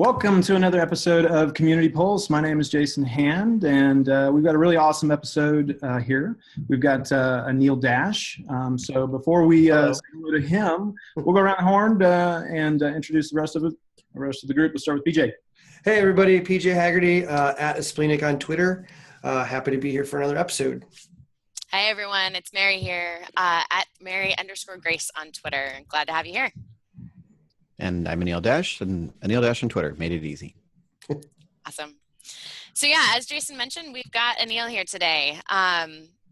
Welcome to another episode of Community Pulse. My name is Jason Hand, and we've got a really awesome episode here. We've got Anil Dash. So before we say hello to him, we'll go around the horn and introduce the rest of the group. We'll start with PJ. Hey everybody, PJ Haggerty at Asplenic on Twitter. Happy to be here for another episode. Hi everyone, it's Mary here at Mary_Grace on Twitter. Glad to have you here. And I'm Anil Dash, and Anil Dash on Twitter. Made it easy. Awesome. So yeah, as Jason mentioned, we've got Anil here today.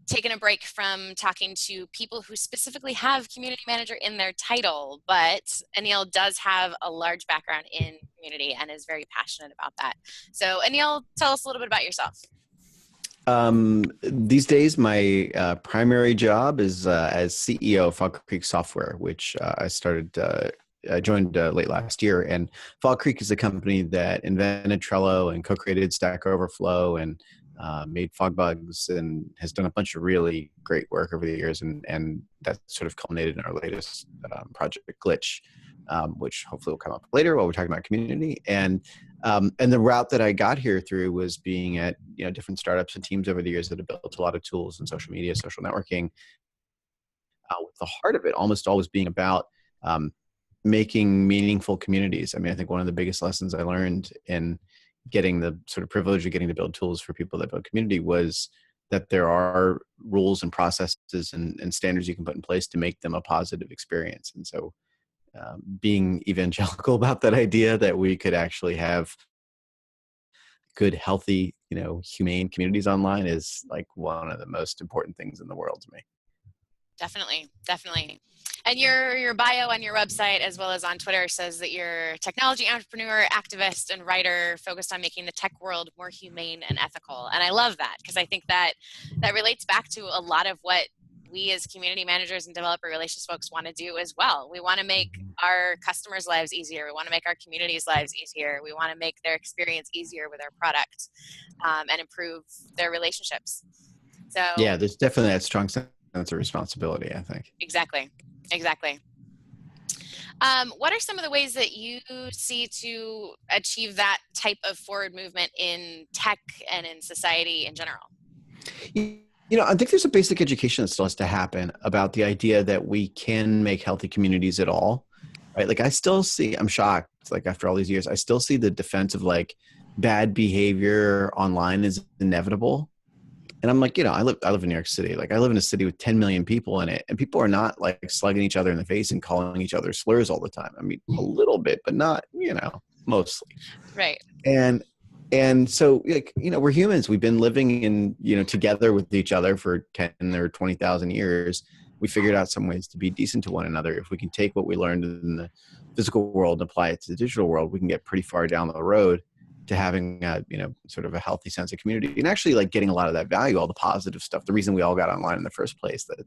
Taking a break from talking to people who specifically have community manager in their title, but Anil does have a large background in community and is very passionate about that. So Anil, tell us a little bit about yourself. These days, my primary job is as CEO of Fog Creek Software, which I joined late last year. And Fog Creek is a company that invented Trello and co-created Stack Overflow and made Fogbugs and has done a bunch of really great work over the years. And that sort of culminated in our latest project, Glitch, which hopefully will come up later while we're talking about community. And the route that I got here through was being at different startups and teams over the years that have built a lot of tools in social media, social networking, with the heart of it almost always being about making meaningful communities. I mean, I think one of the biggest lessons I learned in getting the sort of privilege of getting to build tools for people that build community was that there are rules and processes and standards you can put in place to make them a positive experience. And so being evangelical about that idea that we could actually have good, healthy, humane communities online is like one of the most important things in the world to me. Definitely. And your bio on your website, as well as on Twitter, says that you're a technology entrepreneur, activist, and writer focused on making the tech world more humane and ethical. And I love that because I think that relates back to a lot of what we as community managers and developer relations folks want to do as well. We want to make our customers' lives easier. We want to make our communities' lives easier. We want to make their experience easier with our product and improve their relationships. So yeah, there's definitely that strong sense of responsibility, I think. Exactly. What are some of the ways that you see to achieve that type of forward movement in tech and in society in general? I think there's a basic education that still has to happen about the idea that we can make healthy communities at all, right? Like I'm shocked, like after all these years, I still see the defense of like bad behavior online is inevitable. And I'm like, I live in New York City. Like I live in a city with 10 million people in it, and people are not like slugging each other in the face and calling each other slurs all the time. I mean, a little bit, but not, mostly. Right. And so like, we're humans. We've been living in, together with each other for 10 or 20,000 years. We figured out some ways to be decent to one another. If we can take what we learned in the physical world and apply it to the digital world, we can get pretty far down the road to having sort of a healthy sense of community and actually like getting a lot of that value, all the positive stuff, the reason we all got online in the first place, that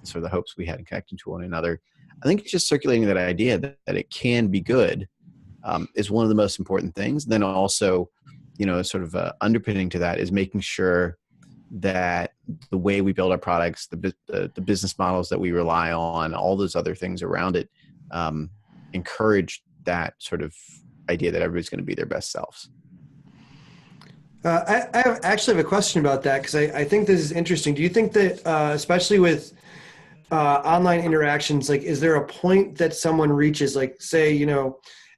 sort of the hopes we had in connecting to one another. I think it's just circulating that idea that it can be good is one of the most important things. Then also, sort of underpinning to that is making sure that the way we build our products, the business models that we rely on, all those other things around it, encourage that sort of idea that everybody's going to be their best selves. I actually have a question about that because I think this is interesting. Do you think that, especially with online interactions, like, is there a point that someone reaches, like, say,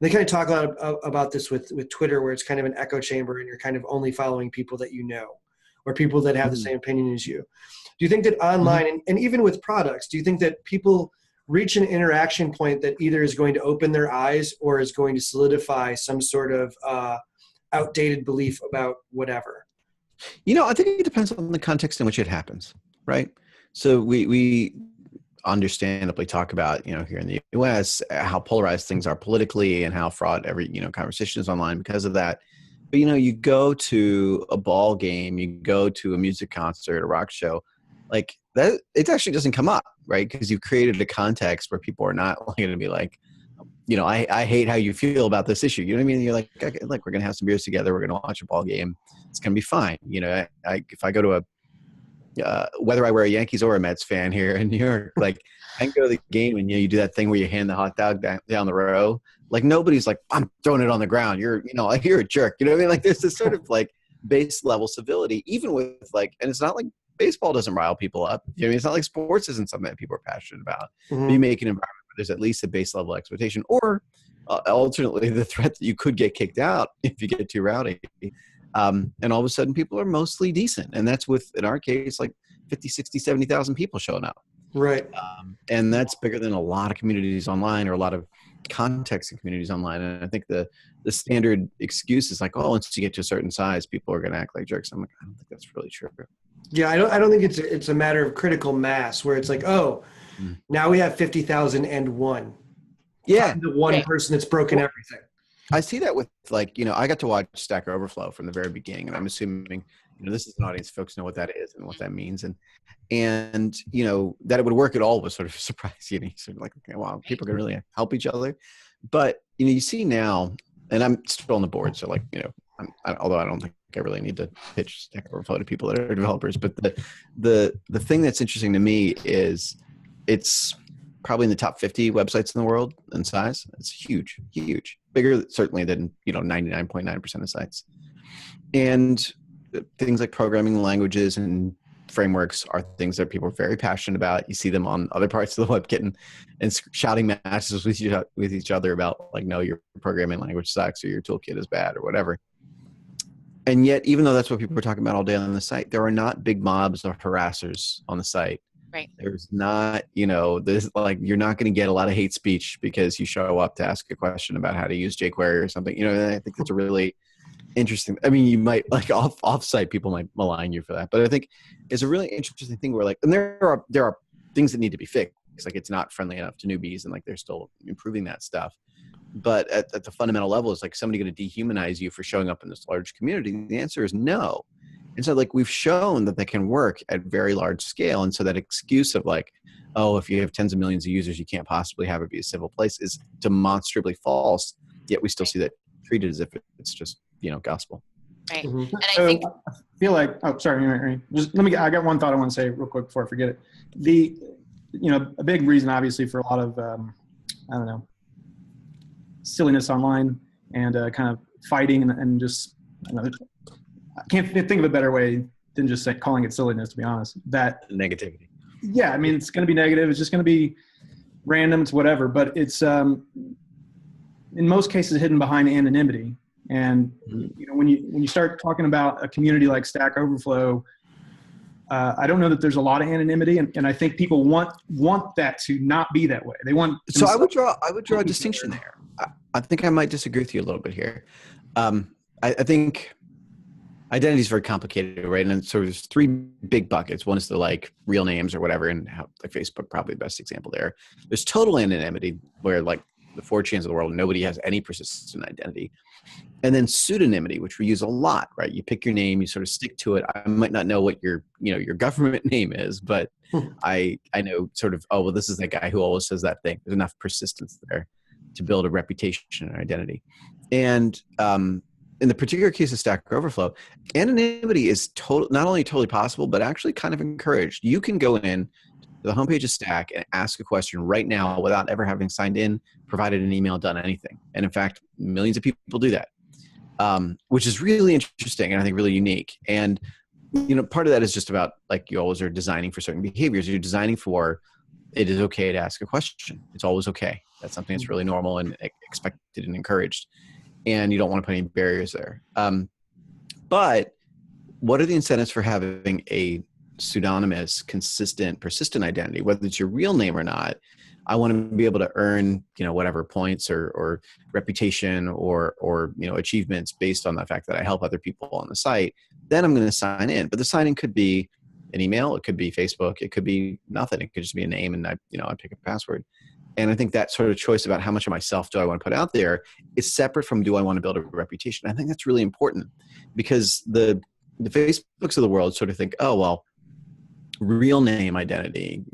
they kind of talk a lot about this with Twitter, where it's kind of an echo chamber and you're kind of only following people that or people that have the same opinion as you. Do you think that online, and even with products, do you think that people reach an interaction point that either is going to open their eyes or is going to solidify some sort of outdated belief about whatever? I think it depends on the context in which it happens, right? So we understandably talk about, here in the US, how polarized things are politically and how fraught every, conversation is online because of that. But, you go to a ball game, you go to a music concert, a rock show, like that, it actually doesn't come up, right? Because you've created a context where people are not going to be like, I hate how you feel about this issue. You know what I mean? You're like, okay, look, we're going to have some beers together. We're going to watch a ball game. It's going to be fine. If I go to whether I wear a Yankees or a Mets fan here in New York, like I can go to the game and you do that thing where you hand the hot dog down the row. like nobody's like, I'm throwing it on the ground. You're a jerk. You know what I mean? Like there's this sort of like base level civility, even with like, and it's not like baseball doesn't rile people up. You know what I mean? It's not like sports isn't something that people are passionate about. But you make an environment where there's at least a base level expectation, or alternately the threat that you could get kicked out if you get too rowdy. And all of a sudden people are mostly decent. And that's with, in our case, like 50, 60, 70,000 people showing up. Right. And that's bigger than a lot of communities online, or a lot of context in communities online. And I think the standard excuse is like, oh, once you get to a certain size, people are going to act like jerks. I'm like, I don't think that's really true. Yeah, I don't think it's a matter of critical mass where it's like, oh, now we have 50,001. Yeah. The one person that's broken everything. I see that with like, I got to watch Stack Overflow from the very beginning, and I'm assuming, this is an audience, folks know what that is and what that means. And that it would work at all was sort of surprising. Sort of like, okay, wow, people can really help each other. But, you see now, and I'm still on the board. So like, although I don't think I really need to pitch Stack Overflow to people that are developers, but the thing that's interesting to me is it's probably in the top 50 websites in the world in size. It's huge, bigger certainly than 99.9% of sites. And things like programming languages and frameworks are things that people are very passionate about. You see them on other parts of the web getting and shouting matches with each other about like, no, your programming language sucks, or your toolkit is bad, or whatever. And yet, even though that's what people are talking about all day on the site, there are not big mobs of harassers on the site. Right. There's not, there's like, you're not going to get a lot of hate speech because you show up to ask a question about how to use jQuery or something. And I think that's a really interesting. I mean, you might like off-site people might malign you for that, but I think it's a really interesting thing where like, and there are things that need to be fixed. Like it's not friendly enough to newbies, and like they're still improving that stuff. But at the fundamental level, is like somebody going to dehumanize you for showing up in this large community? The answer is no. And so like we've shown that they can work at very large scale. And so that excuse of like, oh, if you have tens of millions of users, you can't possibly have it be a civil place is demonstrably false. Yet we still see that treated as if it's just, gospel. Right. Mm-hmm. And I think, I feel like, oh, sorry. Just I got one thought I want to say real quick before I forget it. A big reason obviously for a lot of, silliness online and kind of fighting and just, I can't think of a better way than just calling it silliness, to be honest. That negativity. Yeah, I mean, it's going to be negative. It's just going to be random. It's whatever. But it's in most cases hidden behind anonymity. And when you start talking about a community like Stack Overflow, I don't know that there's a lot of anonymity, and I think people want that to not be that way. They want. So I would draw a distinction there. I think I might disagree with you a little bit here. I think identity is very complicated, right? And so there's three big buckets. One is the like real names or whatever, and how, like Facebook, probably the best example there. There's total anonymity, where like the 4chans of the world, nobody has any persistent identity. And then pseudonymity, which we use a lot, right? You pick your name, you sort of stick to it. I might not know what your government name is, but I know sort of, oh, well, this is the guy who always says that thing. There's enough persistence there to build a reputation and identity. And in the particular case of Stack Overflow, anonymity is not only totally possible, but actually kind of encouraged. You can go in to the homepage of Stack and ask a question right now without ever having signed in, provided an email, done anything. And in fact, millions of people do that, which is really interesting and I think really unique. And part of that is just about like you always are designing for certain behaviors. You're designing for it is okay to ask a question. It's always okay. That's something that's really normal and expected and encouraged. And you don't want to put any barriers there. But what are the incentives for having a pseudonymous, consistent, persistent identity, whether it's your real name or not? I want to be able to earn, whatever points or reputation or achievements based on the fact that I help other people on the site. Then I'm going to sign in. But the sign in could be an email. It could be Facebook. It could be nothing. It could just be a name and I pick a password. And I think that sort of choice about how much of myself do I want to put out there is separate from do I want to build a reputation. I think that's really important because the Facebooks of the world sort of think, oh, well, real name identity,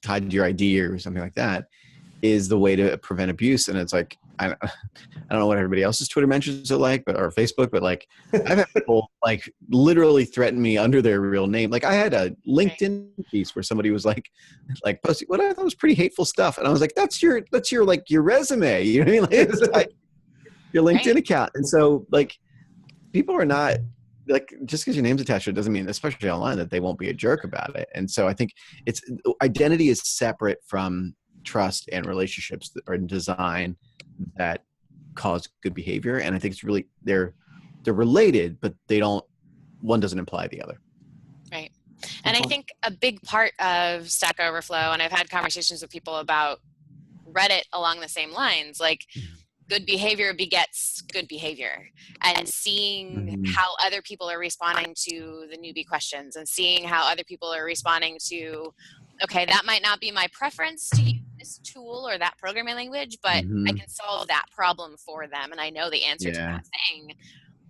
tied to your ID or something like that is the way to prevent abuse. And it's like, don't know what everybody else's Twitter mentions are like, or Facebook, but like I've had people like literally threaten me under their real name. Like I had a LinkedIn piece where somebody was like posting what I thought was pretty hateful stuff, and I was like, that's your like your resume, you know what I mean? Like, it's like your LinkedIn account. And so like people are not like, just because your name's attached to it doesn't mean, especially online, that they won't be a jerk about it. And so I think identity is separate from trust and relationships that are in design that cause good behavior. And I think it's really, they're related, but one doesn't imply the other. Right. And I think a big part of Stack Overflow, and I've had conversations with people about Reddit along the same lines, like good behavior begets good behavior, and seeing how other people are responding to the newbie questions, and seeing how other people are responding to, okay, that might not be my preference to use this tool or that programming language, but I can solve that problem for them, and I know the answer to that thing,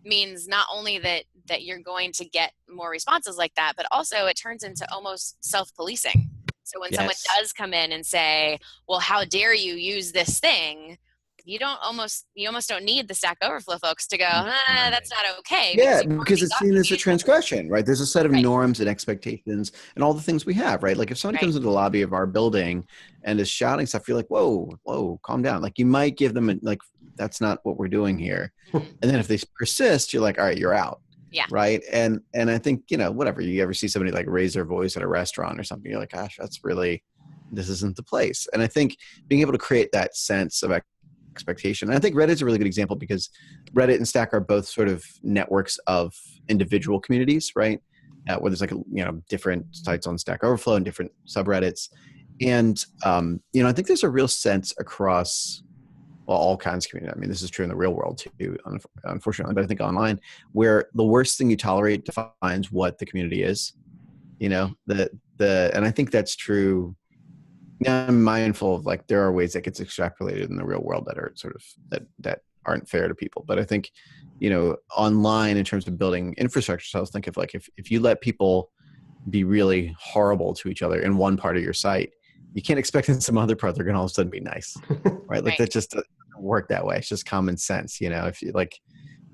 means not only that you're going to get more responses like that, but also it turns into almost self-policing. So when someone does come in and say, well, how dare you use this thing, you almost don't need the Stack Overflow folks to go, that's not okay. Yeah, because it's seen as a transgression, right? There's a set of norms and expectations and all the things we have, right? Like if somebody comes into the lobby of our building and is shouting stuff, you're like, whoa, calm down. Like you might give them like, that's not what we're doing here. And then if they persist, you're like, all right, you're out. Yeah. Right. And I think, whatever, you ever see somebody like raise their voice at a restaurant or something, you're like, gosh, this isn't the place. And I think being able to create that sense of expectation. And I think Reddit's a really good example because Reddit and Stack are both sort of networks of individual communities, right? Where there's like, different sites on Stack Overflow and different subreddits. And, I think there's a real sense across all kinds of community. I mean, this is true in the real world too, unfortunately, but I think online, where the worst thing you tolerate defines what the community is, and I think that's true. Yeah, I'm mindful of like, there are ways that gets extrapolated in the real world that are sort of, that aren't fair to people. But I think, online in terms of building infrastructure, so I was thinking of like, if you let people be really horrible to each other in one part of your site, you can't expect in some other part they're going to all of a sudden be nice, right? Like that just doesn't work that way. It's just common sense, if you like,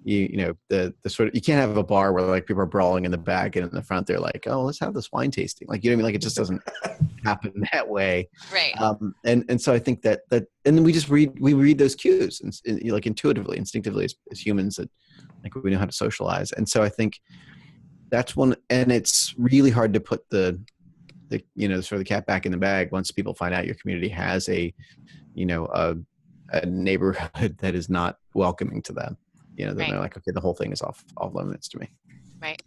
the sort of, you can't have a bar where like people are brawling in the back and in the front they're like, oh, let's have this wine tasting. Like, you know what I mean? Like it just doesn't happen that way. Right. And so I think that, and then we read those cues and like intuitively, instinctively as humans, that like we know how to socialize. And so I think that's one, and it's really hard to put the sort of the cat back in the bag once people find out your community has a neighborhood that is not welcoming to them. Then they're like, okay, the whole thing is off limits to me. Right.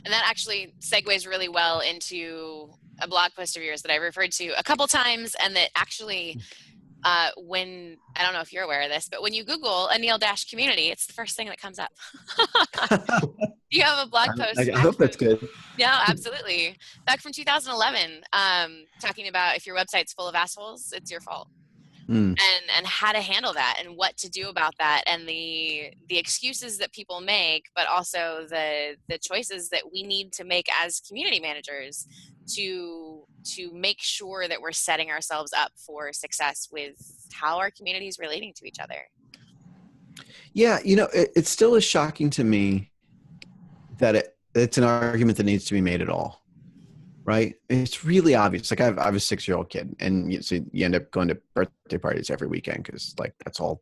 And that actually segues really well into a blog post of yours that I referred to a couple times, and that actually, when, I don't know if you're aware of this, but when you Google Anil community, it's the first thing that comes up. You have a blog post. I hope that's good. Yeah, absolutely. Back from 2011, talking about if your website's full of assholes, it's your fault. And how to handle that and what to do about that, and the excuses that people make, but also the choices that we need to make as community managers to make sure that we're setting ourselves up for success with how our community is relating to each other. Yeah, it still is shocking to me that it's an argument that needs to be made at all. Right. It's really obvious. Like I have a 6-year-old kid, and you end up going to birthday parties every weekend because like that's all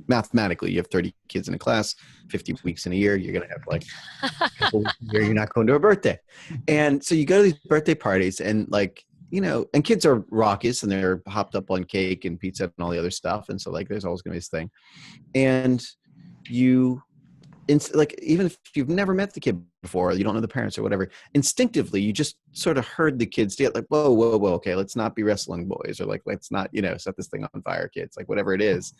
mathematically you have 30 kids in a class, 50 weeks in a year. You're going to have like a couple weeks a year you're not going to a birthday. And so you go to these birthday parties and like, and kids are raucous and they're hopped up on cake and pizza and all the other stuff. And so like, there's always going to be this thing. And like, even if you've never met the kid before, you don't know the parents or whatever, instinctively, you just sort of heard the kids get like, whoa, okay, let's not be wrestling boys, or like, let's not, set this thing on fire, kids, like whatever it is.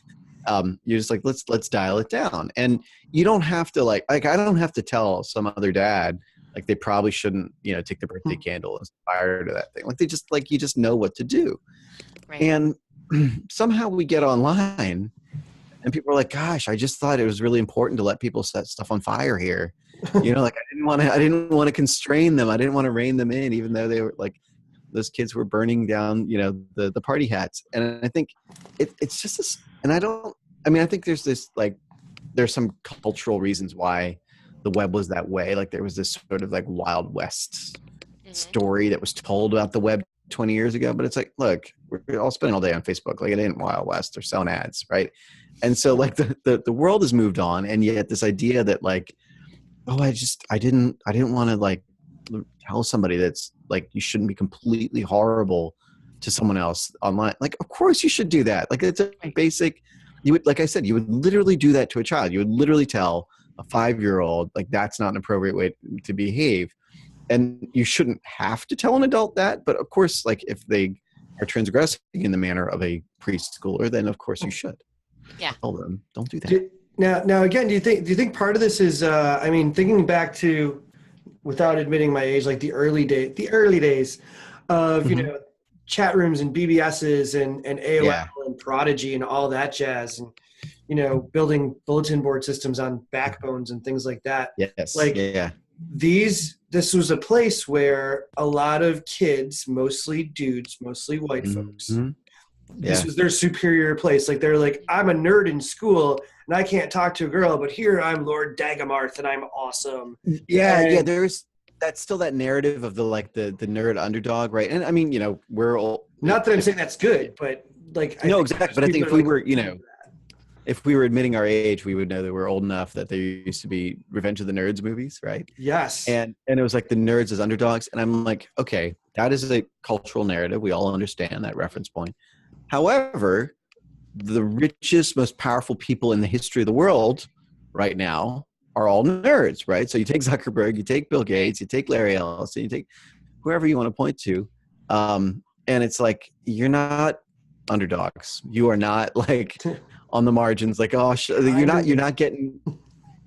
You're just like, let's dial it down. And you don't have to like I don't have to tell some other dad, like they probably shouldn't, take the birthday candle and fire to that thing. Like they just like, you just know what to do. Right. And somehow we get online and people are like, gosh, I just thought it was really important to let people set stuff on fire here. Like I didn't want to constrain them. I didn't want to rein them in, even though they were like, those kids were burning down, the party hats. And I think it's just this, and I think there's some cultural reasons why the web was that way. Like there was this sort of like Wild West story that was told about the web 20 years ago, but it's like, look, we're all spending all day on Facebook. Like it ain't Wild West. They're selling ads, right? And so like the world has moved on, and yet this idea that like, oh, I didn't want to like tell somebody that's like you shouldn't be completely horrible to someone else online. Like, of course you should do that. Like it's a basic. You would, like I said, you would literally do that to a child. You would literally tell a 5-year-old like that's not an appropriate way to behave, and you shouldn't have to tell an adult that. But of course, like if they are transgressing in the manner of a preschooler, then of course you should. Yeah. Tell them, don't do that. Now again, do you think part of this is I mean, thinking back to, without admitting my age, like the early days of you know, chat rooms and BBSs and AOL and Prodigy and all that jazz, and you know, building bulletin board systems on backbones and things like that. Yes. Like this was a place where a lot of kids, mostly dudes, mostly white folks, this was their superior place. Like they're like, I'm a nerd in school and I can't talk to a girl, but here I'm Lord Dagamarth and I'm awesome. Yeah. That's still that narrative of the nerd underdog, right? And I mean, you know, we're all, not that I'm saying that's good, but like no, exactly. But I think if we were, you know, if we were admitting our age, we would know that we're old enough that there used to be Revenge of the Nerds movies, right? Yes. And it was like the nerds as underdogs, and I'm like, okay, that is a cultural narrative. We all understand that reference point. However, the richest, most powerful people in the history of the world right now are all nerds, right? So you take Zuckerberg, you take Bill Gates, you take Larry Ellison, you take whoever you want to point to. And it's like, you're not underdogs. You are not like on the margins, like, oh, you're not getting,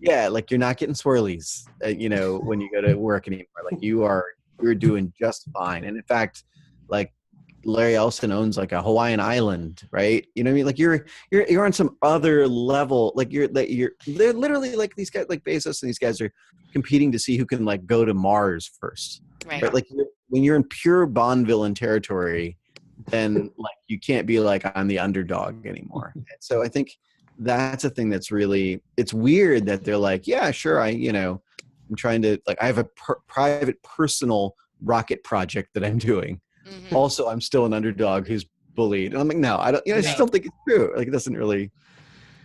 like you're not getting swirlies, you know, when you go to work anymore. Like you're doing just fine. And in fact, like Larry Ellison owns like a Hawaiian island, right? You know what I mean? Like you're on some other level. Like they're literally like these guys, like Bezos and these guys are competing to see who can like go to Mars first, right? Like when you're in pure Bond villain territory, then like you can't be like I'm the underdog anymore. And so I think that's a thing that's really, it's weird that they're like, yeah, sure, I'm trying to like I have a private personal rocket project that I'm doing. Also, I'm still an underdog who's bullied. And I'm like, no, I don't. You know, I just don't think it's true. Like, it doesn't really.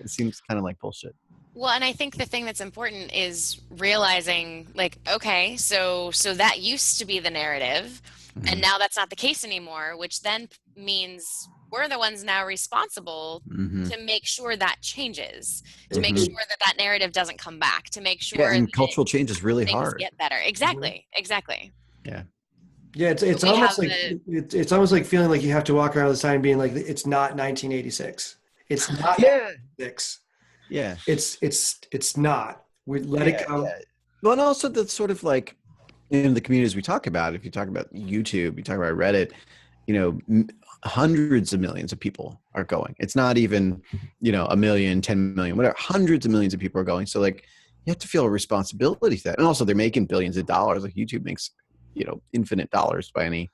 It seems kind of like bullshit. Well, and I think the thing that's important is realizing, like, okay, so that used to be the narrative, and now that's not the case anymore. Which then means we're the ones now responsible to make sure that changes, to make sure that narrative doesn't come back, to make sure. Yeah, and cultural change is really hard. Get better. Exactly. Yeah. Yeah, it's almost like it's almost like feeling like you have to walk around with a sign being like, it's not 1986. It's not 1986. Yeah. It's not. We let it go. Yeah. Well, and also the sort of like in the communities we talk about, if you talk about YouTube, you talk about Reddit, you know, hundreds of millions of people are going. It's not even, you know, 1 million, 10 million, whatever. Hundreds of millions of people are going. So like you have to feel a responsibility to that. And also they're making billions of dollars. Like YouTube makes, you know, infinite dollars by any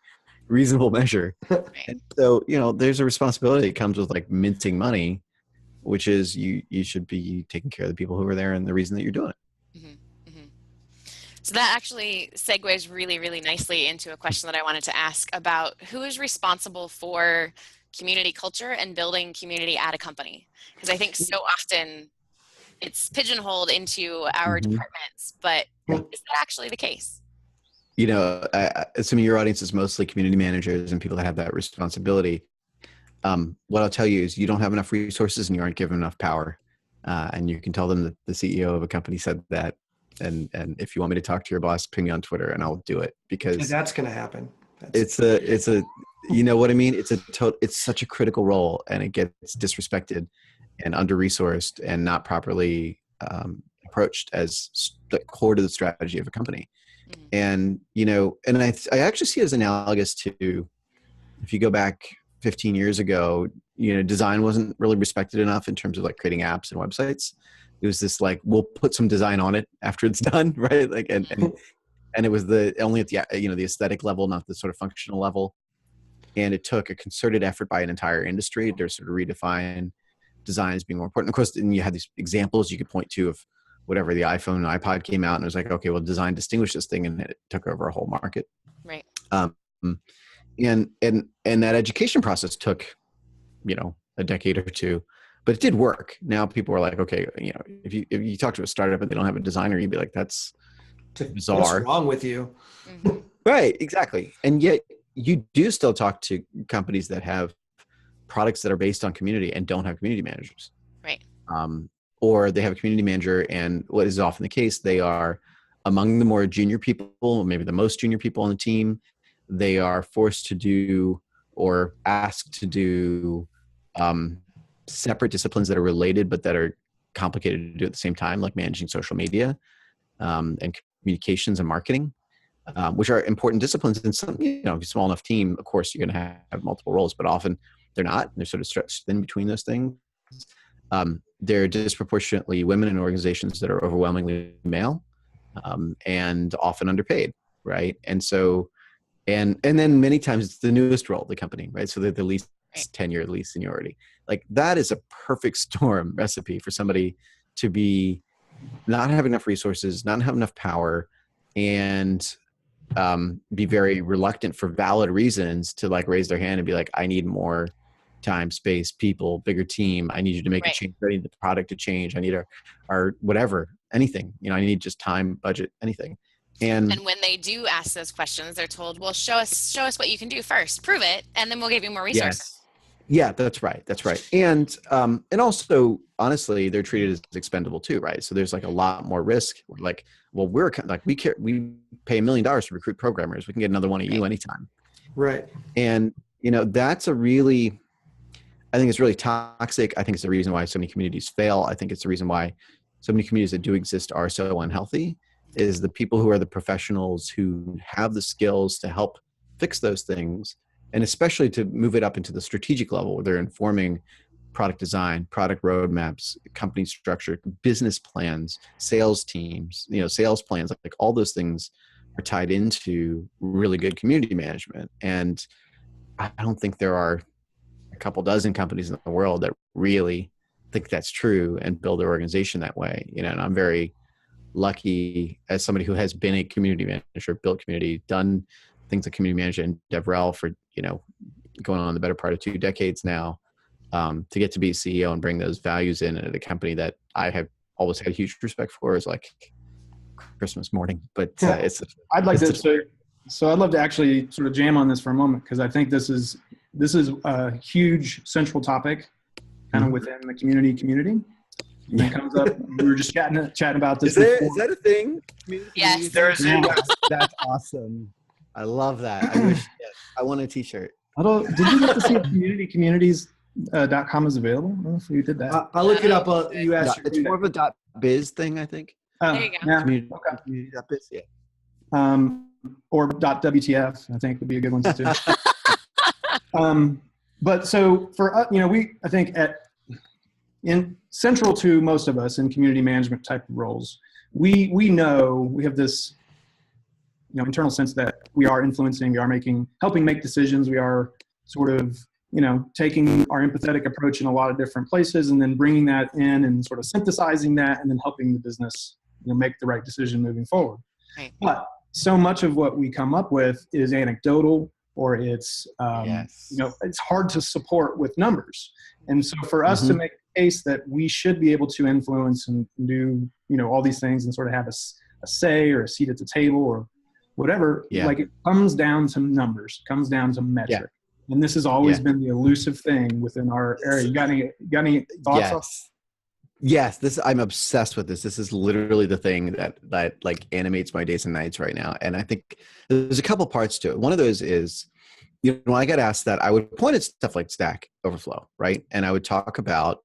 reasonable measure. And so, you know, there's a responsibility that comes with like minting money, which is you should be taking care of the people who are there and the reason that you're doing it. So that actually segues really, really nicely into a question that I wanted to ask about who is responsible for community culture and building community at a company. Because I think so often it's pigeonholed into our departments, but is that actually the case? You know, assuming your audience is mostly community managers and people that have that responsibility, what I'll tell you is you don't have enough resources and you aren't given enough power. And you can tell them that the CEO of a company said that. And if you want me to talk to your boss, ping me on Twitter and I'll do it, because that's going to happen. It's a, you know what I mean? It's such a critical role, and it gets disrespected and under-resourced and not properly approached as the core to the strategy of a company. And, you know, and I actually see it as analogous to, if you go back 15 years ago, you know, design wasn't really respected enough in terms of like creating apps and websites. It was this like, we'll put some design on it after it's done, right? Like, and it was only at the, you know, the aesthetic level, not the sort of functional level. And it took a concerted effort by an entire industry to sort of redefine design as being more important. Of course, then you had these examples you could point to of whatever the iPhone and iPod came out, and it was like, okay, well, design distinguished this thing, and it took over a whole market. Right. And that education process took, a decade or two, but it did work. Now people are like, okay, if you talk to a startup and they don't have a designer, you'd be like, that's bizarre. What's wrong with you? Right, exactly. And yet you do still talk to companies that have products that are based on community and don't have community managers. Right. Or they have a community manager, and what is often the case, they are among the more junior people, maybe the most junior people on the team. They are forced to do or asked to do separate disciplines that are related but that are complicated to do at the same time, like managing social media and communications and marketing, which are important disciplines. In some, small enough team, of course, you're going to have multiple roles, but often they're not. They're sort of stretched in between those things. They're disproportionately women in organizations that are overwhelmingly male and often underpaid, right? And so, and then many times it's the newest role of the company, right? So they're the least tenure, least seniority. Like that is a perfect storm recipe for somebody to be not have enough resources, not have enough power, and be very reluctant for valid reasons to like raise their hand and be like, I need more time, space, people, bigger team. I need you to make a change. I need the product to change. I need our whatever, anything, I need just time, budget, anything. And when they do ask those questions, they're told, well, show us what you can do first, prove it, and then we'll give you more resources. Yeah, that's right. And also, honestly, they're treated as expendable too, right? So there's like a lot more risk. We're like, well, we pay $1 million to recruit programmers. We can get another one of you anytime. Right. And, that's I think it's really toxic. I think it's the reason why so many communities fail. I think it's the reason why so many communities that do exist are so unhealthy, is the people who are the professionals who have the skills to help fix those things, and especially to move it up into the strategic level where they're informing product design, product roadmaps, company structure, business plans, sales teams, sales plans, like all those things are tied into really good community management. And I don't think there are a couple dozen companies in the world that really think that's true and build their organization that way. And I'm very lucky as somebody who has been a community manager, built community, done things like community manager and DevRel for, going on the better part of 2 decades now, to get to be CEO and bring those values in at a company that I have always had huge respect for is like Christmas morning. But I'd love to actually sort of jam on this for a moment, because I think this is a huge central topic kind of within the community. And it comes up. We were just chatting about this. Is that a thing? Yes. That's awesome. I love that. I want a t-shirt. Did you get to see if communities.com is available? I don't know if you did that. I'll look it up. You asked. It's more of a .biz thing, I think. There you go. Yeah. Community.biz, yeah. Or .wtf, I think would be a good one too. But so for us, I think in central to most of us in community management type of roles, we know we have this internal sense that we are influencing, we are helping make decisions, we are sort of taking our empathetic approach in a lot of different places and then bringing that in and sort of synthesizing that and then helping the business make the right decision moving forward. Right. But so much of what we come up with is anecdotal, or it's it's hard to support with numbers. And so for us to make a case that we should be able to influence and do all these things and sort of have a say or a seat at the table or whatever, like it comes down to numbers, comes down to metric. And this has always been the elusive thing within our area. You got any thoughts? Yes, I'm obsessed with this. This is literally the thing that like animates my days and nights right now. And I think there's a couple parts to it. One of those is, when I get asked that, I would point at stuff like Stack Overflow, right? And I would talk about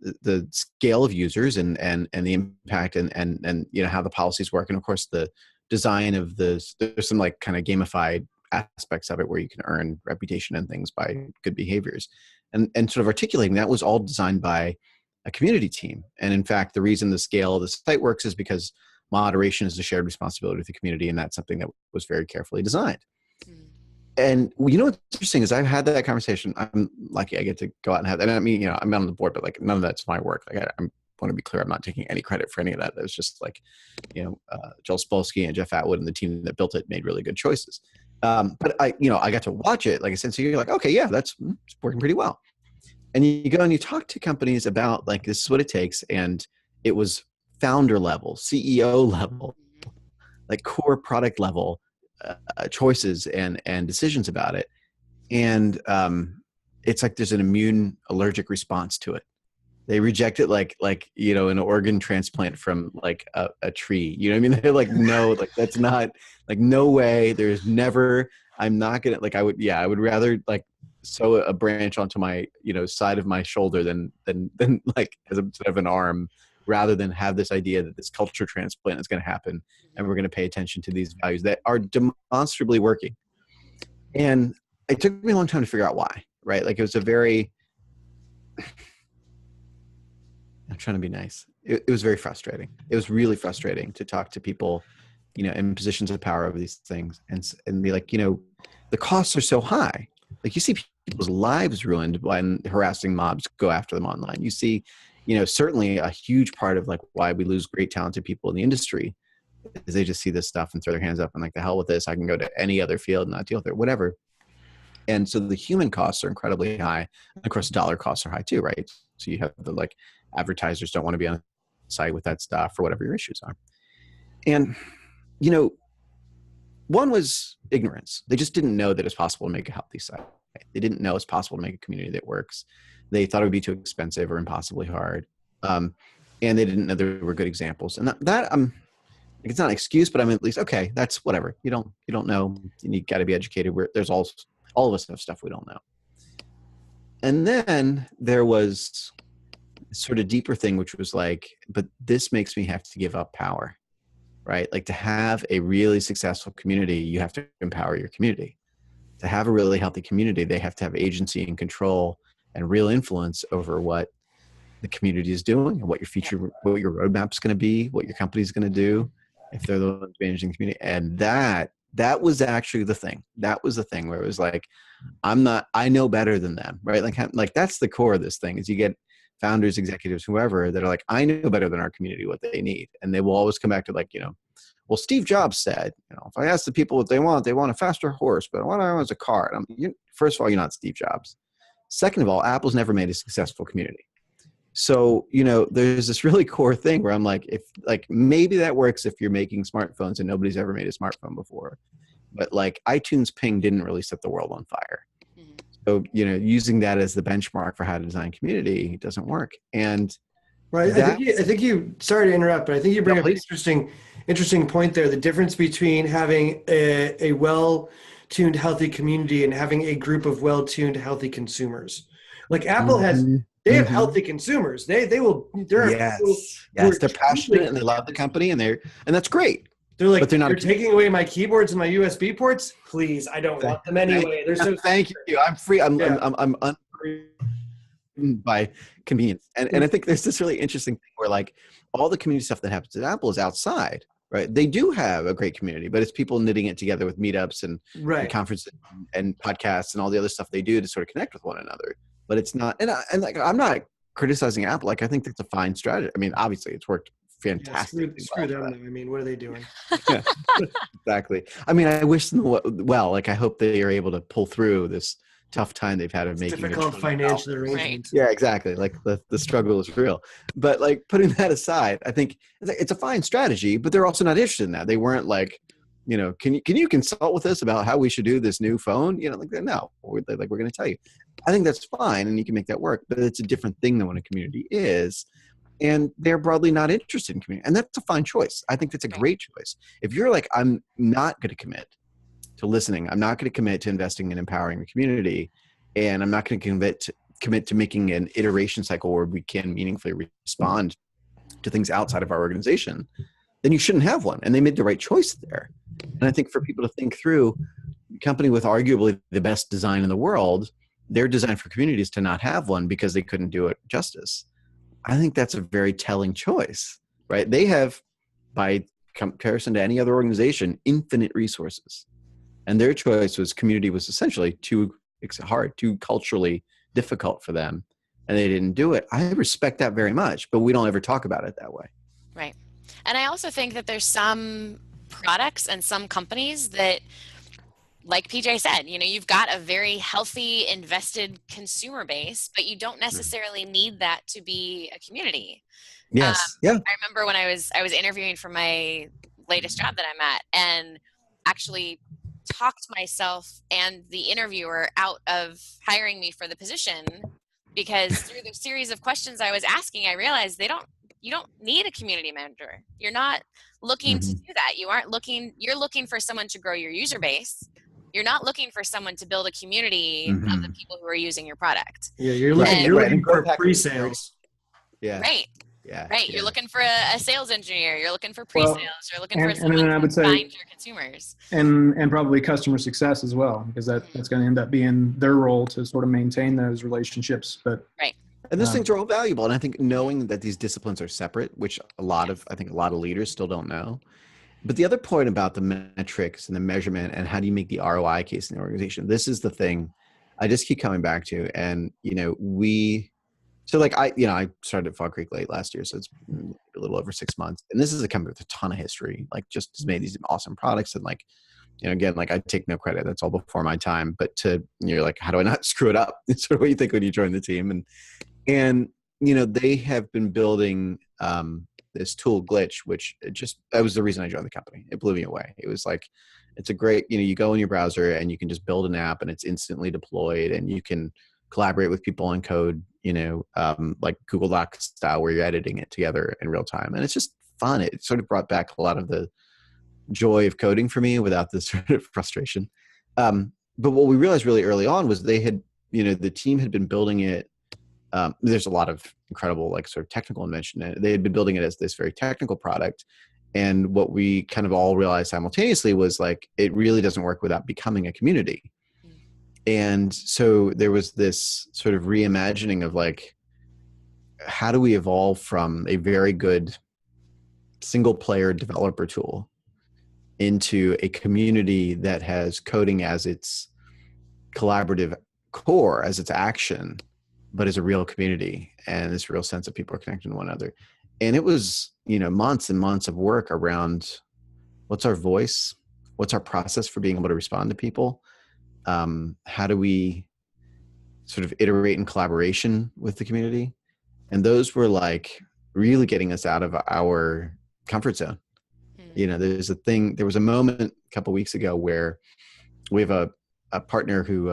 the scale of users and the impact and how the policies work. And of course the design of there's some like kind of gamified aspects of it where you can earn reputation and things by good behaviors, and sort of articulating that was all designed by a community team. And in fact, the reason the scale of the site works is because moderation is a shared responsibility with the community, and that's something that was very carefully designed. And you know what's interesting is I've had that conversation. I'm lucky I get to go out and have that. And I mean, you know, I'm on the board, but like none of that's my work. Like I want to be clear, I'm not taking any credit for any of that. It was just like, you know, Joel Spolsky and Jeff Atwood and the team that built it made really good choices. But I got to watch it, like I said, so you're like, okay, yeah, it's working pretty well. And you go and you talk to companies about like, this is what it takes. And it was founder level, CEO level, like core product level choices and decisions about it. And it's like there's an immune allergic response to it. They reject it like you know, an organ transplant from like a tree. You know what I mean? They're like, no, like that's not, like, no way. There's never. I'm not gonna, like, I would rather like sew a branch onto my, you know, side of my shoulder than like instead of an arm, rather than have this idea that this culture transplant is going to happen and we're going to pay attention to these values that are demonstrably working. And it took me a long time to figure out why, right? Like it was a very, I'm trying to be nice. It was very frustrating. It was really frustrating to talk to people, you know, in positions of power over these things and be like, you know, the costs are so high. Like you see people's lives ruined when harassing mobs go after them online. You see, you know, certainly a huge part of like why we lose great talented people in the industry is they just see this stuff and throw their hands up and like, the hell with this. I can go to any other field and not deal with it, whatever. And so the human costs are incredibly high. Of course, dollar costs are high too, right? So you have the like advertisers don't want to be on the site with that stuff or whatever your issues are. And, you know, one was ignorance. They just didn't know that it's possible to make a healthy site. They didn't know it's possible to make a community that works. They thought it would be too expensive or impossibly hard. And they didn't know there were good examples. And that it's not an excuse, but I'm at least, okay, that's whatever. You don't know. You got to be educated. There's all of us have stuff we don't know. And then there was a sort of deeper thing, which was like, but this makes me have to give up power, right? Like to have a really successful community, you have to empower your community. To have a really healthy community, they have to have agency and control and real influence over what the community is doing and what your roadmap is going to be, what your company is going to do, if they're the ones managing the community. And that was actually the thing. That was the thing where it was like, I know better than them, right? Like that's the core of this thing is you get founders, executives, whoever that are like, I know better than our community what they need. And they will always come back to like, you know, well, Steve Jobs said, you know, if I ask the people what they want a faster horse, but what I want is a car. First of all, you're not Steve Jobs. Second of all, Apple's never made a successful community. So, you know, there's this really core thing where I'm like, if like, maybe that works if you're making smartphones and nobody's ever made a smartphone before, but like iTunes Ping didn't really set the world on fire. Mm-hmm. So, you know, using that as the benchmark for how to design community doesn't work. And right. I think you, sorry to interrupt, but I think you bring up an interesting point there. The difference between having a well-tuned, healthy community and having a group of well-tuned, healthy consumers. Like Apple has, they have healthy consumers. They're passionate and they love the company and that's great. They're like, but you're taking away my keyboards and my USB ports. Please, I don't want them anyway. They're so. Thank you. I'm free. I'm by convenience. And I think there's this really interesting thing where like all the community stuff that happens at Apple is outside, right? They do have a great community, but it's people knitting it together with meetups and conferences and podcasts and all the other stuff they do to sort of connect with one another. But it's not, and like, I'm not criticizing Apple. Like, I think that's a fine strategy. I mean, obviously it's worked fantastic. Yeah, screw them. I mean, what are they doing? Yeah, exactly. I mean, I wish them well. Like, I hope they are able to pull through this tough time they've had of making difficult financial arrangements. Yeah, exactly. Like the struggle is real. But like putting that aside, I think it's a fine strategy. But they're also not interested in that. They weren't like, you know, can you consult with us about how we should do this new phone? You know, like no, we're going to tell you. I think that's fine, and you can make that work. But it's a different thing than what a community is. And they're broadly not interested in community. And that's a fine choice. I think that's a great choice. If you're like, I'm not going to commit to listening, I'm not going to commit to investing in empowering the community, and I'm not going to commit to making an iteration cycle where we can meaningfully respond to things outside of our organization, then you shouldn't have one. And they made the right choice there. And I think for people to think through, a company with arguably the best design in the world, their design for communities to not have one because they couldn't do it justice. I think that's a very telling choice, right? They have, by comparison to any other organization, infinite resources. And their choice was community was essentially too hard, too culturally difficult for them. And they didn't do it. I respect that very much, but we don't ever talk about it that way. Right. And I also think that there's some products and some companies that, like PJ said, you've got a very healthy, invested consumer base, but you don't necessarily need that to be a community. Yes. Yeah. I remember when I was interviewing for my latest job that I'm at, and actually talked myself and the interviewer out of hiring me for the position, because through the series of questions I was asking, I realized you don't need a community manager. You're not looking to do that. You're looking for someone to grow your user base. You're not looking for someone to build a community of the people who are using your product. Yeah, you're looking for pre-sales. Yeah. Right. Yeah. Right. Yeah. You're looking for a sales engineer. You're looking for pre-sales. You're looking for someone and I would to say, find your consumers. And probably customer success as well, because that's going to end up being their role to sort of maintain those relationships. But right. And those things are all valuable. And I think knowing that these disciplines are separate, which I think a lot of leaders still don't know. But the other point about the metrics and the measurement and how do you make the ROI case in the organization, this is the thing I just keep coming back to. And, I started at Fog Creek late last year, so it's a little over 6 months. And this is a company with a ton of history, like just has made these awesome products. And again, I take no credit. That's all before my time. But you're like, how do I not screw it up? It's sort of what you think when you join the team. And they have been building this tool Glitch, which that was the reason I joined the company. It blew me away. It was like, it's a great, you go in your browser and you can just build an app and it's instantly deployed and you can collaborate with people on code, like Google Docs style where you're editing it together in real time. And it's just fun. It sort of brought back a lot of the joy of coding for me without this sort of frustration. But what we realized really early on was they had, the team had been building it. There's a lot of incredible, sort of technical invention. They had been building it as this very technical product. And what we kind of all realized simultaneously was it really doesn't work without becoming a community. And so there was this sort of reimagining of how do we evolve from a very good single player developer tool into a community that has coding as its collaborative core, as its action, but as a real community and this real sense of people are connected to one another. And it was, months and months of work around what's our voice, what's our process for being able to respond to people, how do we sort of iterate in collaboration with the community. And those were really getting us out of our comfort zone. There was a moment a couple of weeks ago where we have a partner who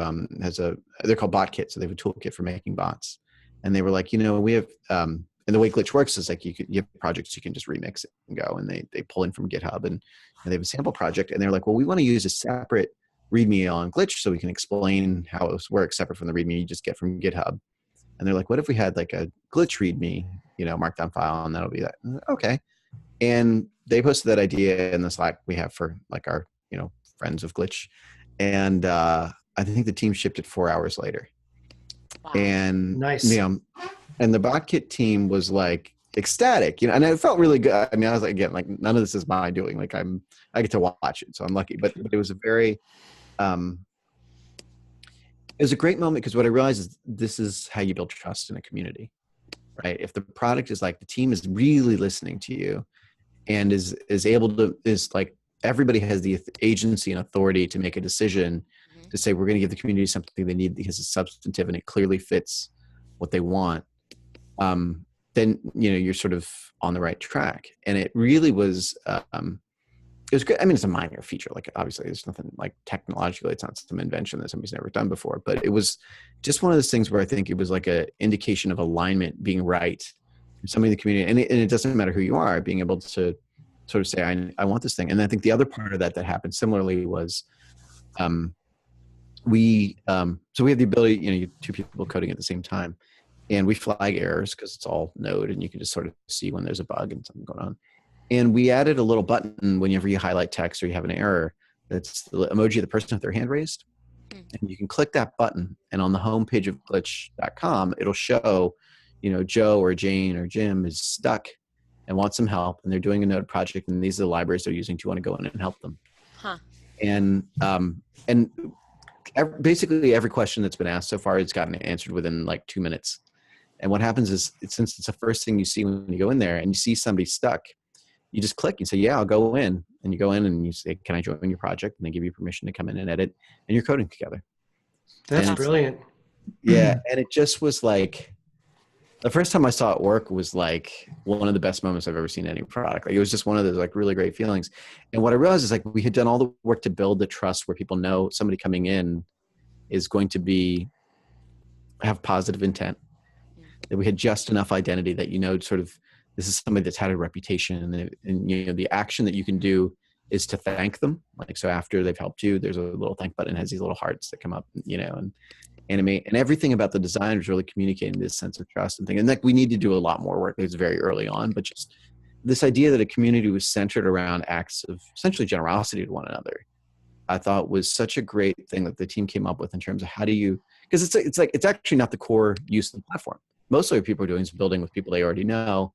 they're called BotKit. So they have a toolkit for making bots. And they were like, we have, and the way Glitch works is you have projects you can just remix it and go, and they pull in from GitHub and they have a sample project. And they're like, well, we want to use a separate README on Glitch so we can explain how it works separate from the README you just get from GitHub. And they're like, what if we had a Glitch README, markdown file, and that'll be that. Okay. And they posted that idea in the Slack we have for our, friends of Glitch. And I think the team shipped it 4 hours later. Wow. And nice. And the BotKit team was ecstatic, and it felt really good. I mean, I was again, none of this is my doing. I get to watch it, so I'm lucky. But it was a very, it was a great moment because what I realized is this is how you build trust in a community, right? If the product is the team is really listening to you, and is able to everybody has the agency and authority to make a decision to say we're going to give the community something they need because it's substantive and it clearly fits what they want. Then you're sort of on the right track. And it really was it was good. I mean, it's a minor feature. Obviously there's nothing technologically, it's not some invention that somebody's never done before, but it was just one of those things where I think it was a indication of alignment being right from somebody in the community. And it doesn't matter who you are, being able to sort of say, I want this thing. And I think the other part of that happened similarly was, we have the ability, you have two people coding at the same time, and we flag errors because it's all Node and you can just sort of see when there's a bug and something going on. And we added a little button whenever you highlight text or you have an error, that's the emoji of the person with their hand raised. And you can click that button, and on the homepage of glitch.com, it'll show, Joe or Jane or Jim is stuck and wants some help, and they're doing a Node project, and these are the libraries they're using. Do you want to go in and help them? Huh. And basically every question that's been asked so far has gotten answered within like 2 minutes. And what happens is, since it's the first thing you see when you go in there and you see somebody stuck, you just click and say, yeah, I'll go in. And you go in and you say, can I join your project? And they give you permission to come in and edit, and you're coding together. That's brilliant. Yeah. And it just was like, the first time I saw it work was like one of the best moments I've ever seen any product. Like, it was just one of those like really great feelings. And what I realized is like, we had done all the work to build the trust where people know somebody coming in is going to have positive intent, that we had just enough identity that, sort of, this is somebody that's had a reputation, and the action that you can do is to thank them. Like, so after they've helped you, there's a little thank button, has these little hearts that come up, and animate, and everything about the design is really communicating this sense of trust and thing. And like, we need to do a lot more work. It's very early on, but just this idea that a community was centered around acts of essentially generosity to one another, I thought was such a great thing that the team came up with in terms of how do you, because it's actually not the core use of the platform. Mostly what people are doing is building with people they already know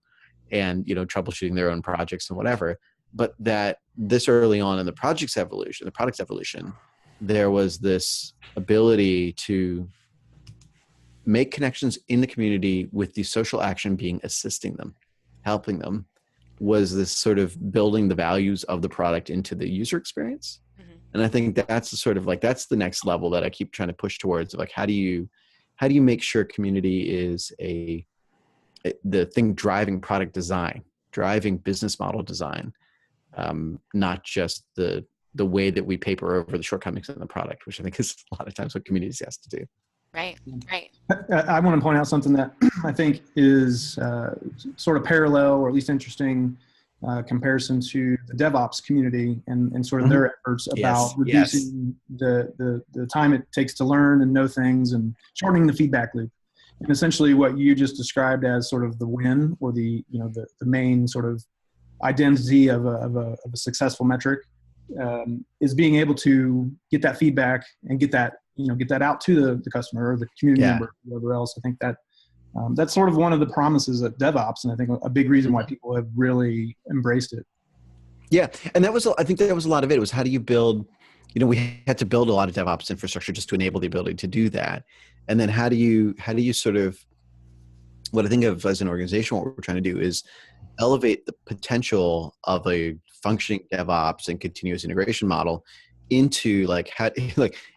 and, troubleshooting their own projects and whatever. But that this early on in the product's evolution, there was this ability to make connections in the community with the social action being assisting them, helping them, was this sort of building the values of the product into the user experience. Mm-hmm. And I think that's the sort of like, that's the next level that I keep trying to push towards. Like, how do you make sure community is the thing driving product design, driving business model design, not just the way that we paper over the shortcomings in the product, which I think is a lot of times what communities has to do. Right. I want to point out something that I think is sort of parallel, or at least interesting comparison to the DevOps community and sort of their efforts about reducing the time it takes to learn and know things and shortening the feedback loop. And essentially what you just described as sort of the win, or the main sort of identity of a successful metric, is being able to get that feedback and get that out to the customer or the community member, whoever else. I think that that's sort of one of the promises of DevOps, and I think a big reason why people have really embraced it. Yeah, and I think that was a lot of it. Was how do you build? We had to build a lot of DevOps infrastructure just to enable the ability to do that. And then how do you sort of, what I think of as an organization, what we're trying to do is elevate the potential of a functioning DevOps and continuous integration model into like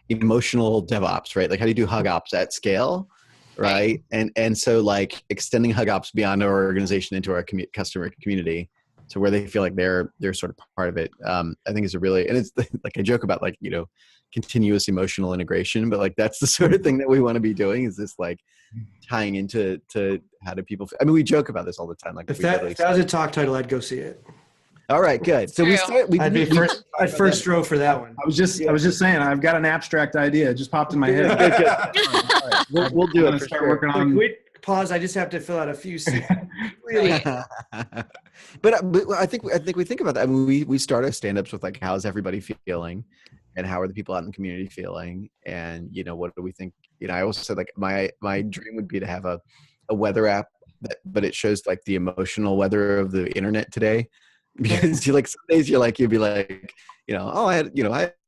emotional DevOps, right? Like, how do you do hug ops at scale, right? And so like extending hug ops beyond our organization into our customer community, to where they feel like they're sort of part of it. I think is a really, and it's like I joke about like, continuous emotional integration, but like that's the sort of thing that we want to be doing, is this like tying into how do people, I mean, we joke about this all the time. Like, if that was a talk title, I'd go see it. All right, good. So I'd be first row for that one. I was just saying, I've got an abstract idea. It just popped in my head. Good. All right. We'll do it. Start working on. Quick pause. I just have to fill out a few. Really. But I think we think about that. I mean, we start our stand-ups with like, how's everybody feeling, and how are the people out in the community feeling, and what do we think? I also said like my dream would be to have a weather app, but it shows like the emotional weather of the internet today. Because you like, some days you'd be like, I had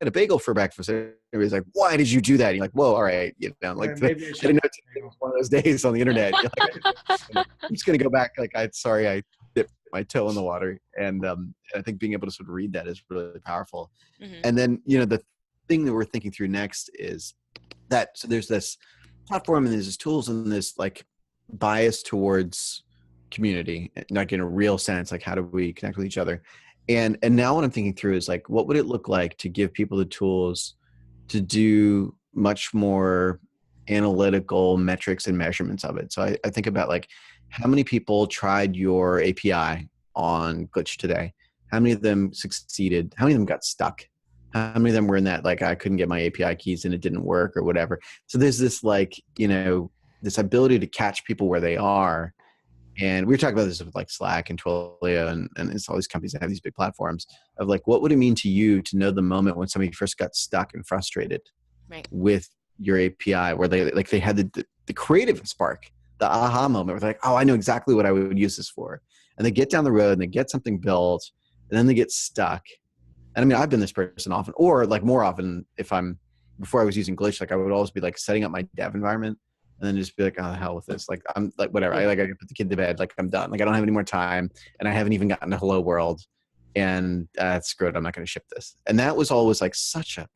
a bagel for breakfast. Everybody's like, why did you do that? And you're like, whoa, all right. I didn't know it was one of those days on the internet. Like, I'm just going to go back. Like, sorry, I dipped my toe in the water. And I think being able to sort of read that is really powerful. Mm-hmm. And then, the thing that we're thinking through next is that, so there's this platform and there's this tools and this like bias towards community, like in a real sense, like how do we connect with each other? And now what I'm thinking through is like, what would it look like to give people the tools to do much more analytical metrics and measurements of it? So I think about like, how many people tried your API on Glitch today? How many of them succeeded? How many of them got stuck? How many of them were in that, like, I couldn't get my API keys and it didn't work or whatever? So there's this like, this ability to catch people where they are. And we were talking about this with like Slack and Twilio and it's all these companies that have these big platforms of like, what would it mean to you to know the moment when somebody first got stuck and frustrated with your API, where they had the creative spark, the aha moment where they're like, oh, I know exactly what I would use this for. And they get down the road and they get something built and then they get stuck. And I mean, I've been this person often, or like more often before I was using Glitch, like I would always be like setting up my dev environment and then just be like, oh, the hell with this. Like, I'm like, whatever. I can put the kid to bed. Like, I'm done. Like, I don't have any more time and I haven't even gotten to Hello World, and screw it. I'm not going to ship this. And that was always like such a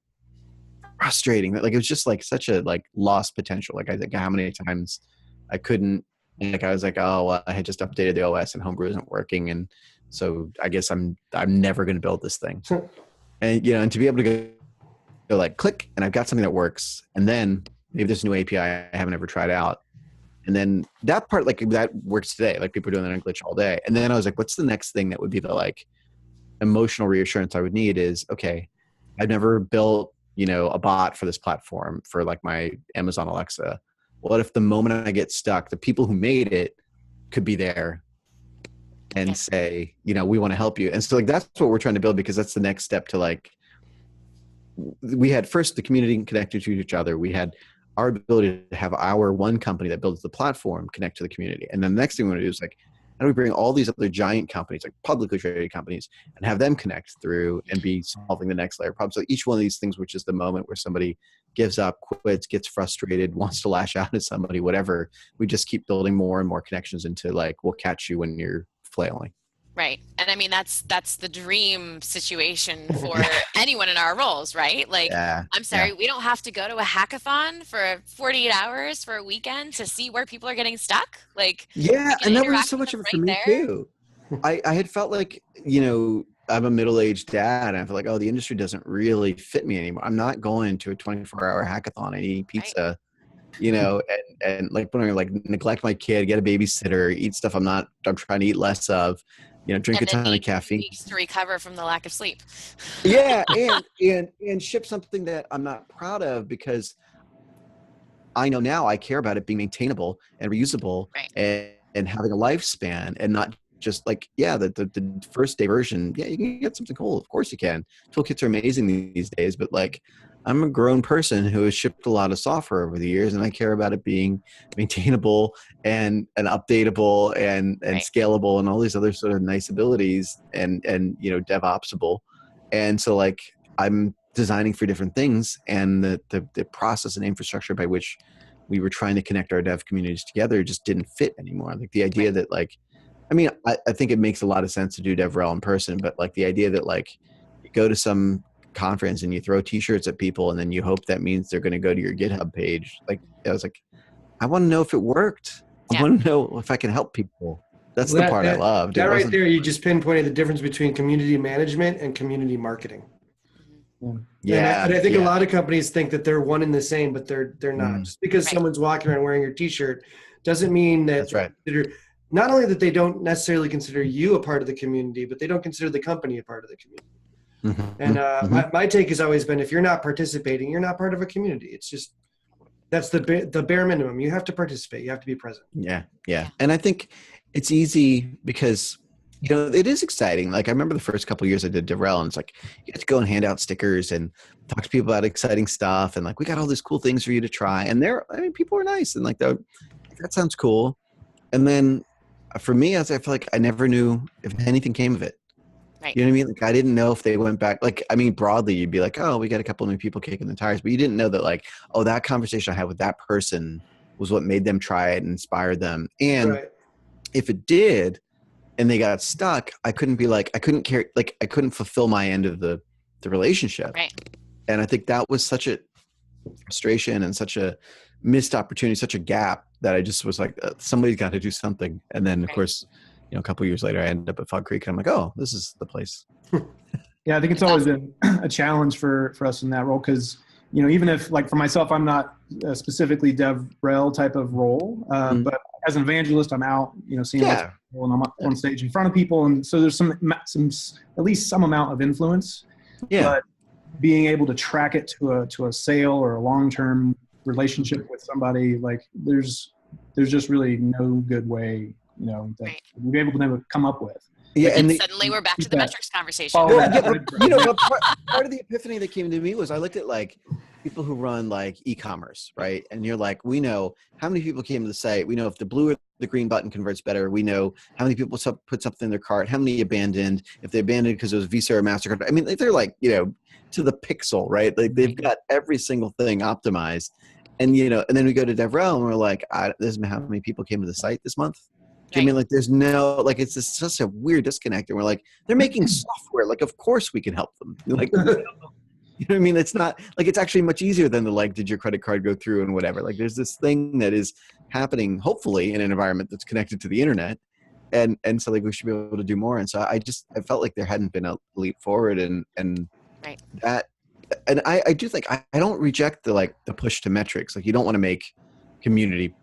frustrating, like, it was just like such a like lost potential. Like, I think how many times I couldn't, like, I was like, oh, well, I had just updated the OS and Homebrew isn't working. And so I guess I'm never going to build this thing. And, and to be able to go like click, and I've got something that works. And then maybe there's a new API I haven't ever tried out. And then that part, like, that works today. Like, people are doing that on Glitch all day. And then I was like, what's the next thing that would be the like emotional reassurance I would need is, okay, I've never built, a bot for this platform for like my Amazon Alexa. What if the moment I get stuck, the people who made it could be there and say, we want to help you. And so like, that's what we're trying to build, because that's the next step to like, we had first the community connected to each other. We had our ability to have our one company that builds the platform connect to the community. And then the next thing we want to do is like, how do we bring all these other giant companies, like publicly traded companies, and have them connect through and be solving the next layer of problems? So each one of these things, which is the moment where somebody gives up, quits, gets frustrated, wants to lash out at somebody, whatever, we just keep building more and more connections into like, we'll catch you when you're flailing. Right. And I mean, that's the dream situation for anyone in our roles, right? Like, I'm sorry, we don't have to go to a hackathon for 48 hours for a weekend to see where people are getting stuck. Like, and that was so much of it for me too. I had felt like, I'm a middle-aged dad, and I feel like, the industry doesn't really fit me anymore. I'm not going to a 24-hour hackathon and eating pizza, and like, when I like neglect my kid, get a babysitter, eat stuff I'm trying to eat less of. Drink a ton of caffeine. Weeks to recover from the lack of sleep. and ship something that I'm not proud of, because I know now I care about it being maintainable and reusable, and having a lifespan, and not just like, the first day version. Yeah, you can get something cool. Of course you can. Toolkits are amazing these days, but like, I'm a grown person who has shipped a lot of software over the years, and I care about it being maintainable and updatable and scalable and all these other sort of nice abilities and DevOpsable. And so like, I'm designing for different things, and the process and infrastructure by which we were trying to connect our dev communities together just didn't fit anymore. Like the idea that like, I mean, I think it makes a lot of sense to do DevRel in person, but like the idea that like you go to some conference and you throw t-shirts at people and then you hope that means they're going to go to your GitHub page. Like, I was like, I want to know if it worked. I want to know if I can help people. That's the part I loved. That right there, you just pinpointed the difference between community management and community marketing. Yeah. And I think a lot of companies think that they're one and the same, but they're not. Just because someone's walking around wearing your t-shirt doesn't mean that not only that they don't necessarily consider you a part of the community, but they don't consider the company a part of the community. And my take has always been, if you're not participating, you're not part of a community. It's just, that's the bare minimum. You have to participate. You have to be present. Yeah. And I think it's easy because, it is exciting. Like, I remember the first couple of years I did DevRel, and it's like, you get to go and hand out stickers and talk to people about exciting stuff. And like, we got all these cool things for you to try. And people are nice. And like, that sounds cool. And then for me, I feel like I never knew if anything came of it. Right. You know what I mean? Like, I didn't know if they went back. Like, I mean, broadly, you'd be like, oh, we got a couple of new people kicking the tires. But you didn't know that, like, oh, that conversation I had with that person was what made them try it and inspired them. And if it did and they got stuck, I couldn't be like, I couldn't fulfill my end of the relationship. Right. And I think that was such a frustration and such a missed opportunity, such a gap, that I just was like, somebody's got to do something. And then, of course, a couple of years later, I ended up at Fog Creek, and I'm like, oh, this is the place. Yeah, I think it's always been a challenge for us in that role, because, even if, like, for myself, I'm not specifically DevRel type of role, but as an evangelist, I'm out, seeing lots of people, and I'm up on stage in front of people, and so there's some at least some amount of influence. Yeah. But being able to track it to a sale or a long-term relationship with somebody, like, there's just really no good way, that we'll be able to come up with. Yeah, and suddenly we're back to the metrics conversation. Part of the epiphany that came to me was I looked at like people who run like e-commerce, right? And you're like, we know how many people came to the site. We know if the blue or the green button converts better. We know how many people put something in their cart, how many abandoned, if they abandoned because it was Visa or MasterCard. I mean, they're like, to the pixel, right? Like they've got every single thing optimized. And, and then we go to DevRel and we're like, this is how many people came to the site this month. Do you mean like there's no, like it's just such a weird disconnect. And we're like, they're making software. Like, of course we can help them. Like, you know what I mean? It's not like it's actually much easier than did your credit card go through and whatever. Like there's this thing that is happening, hopefully, in an environment that's connected to the internet. And so like we should be able to do more. And so I felt like there hadn't been a leap forward and that, and I do think I don't reject the push to metrics. Like you don't want to make community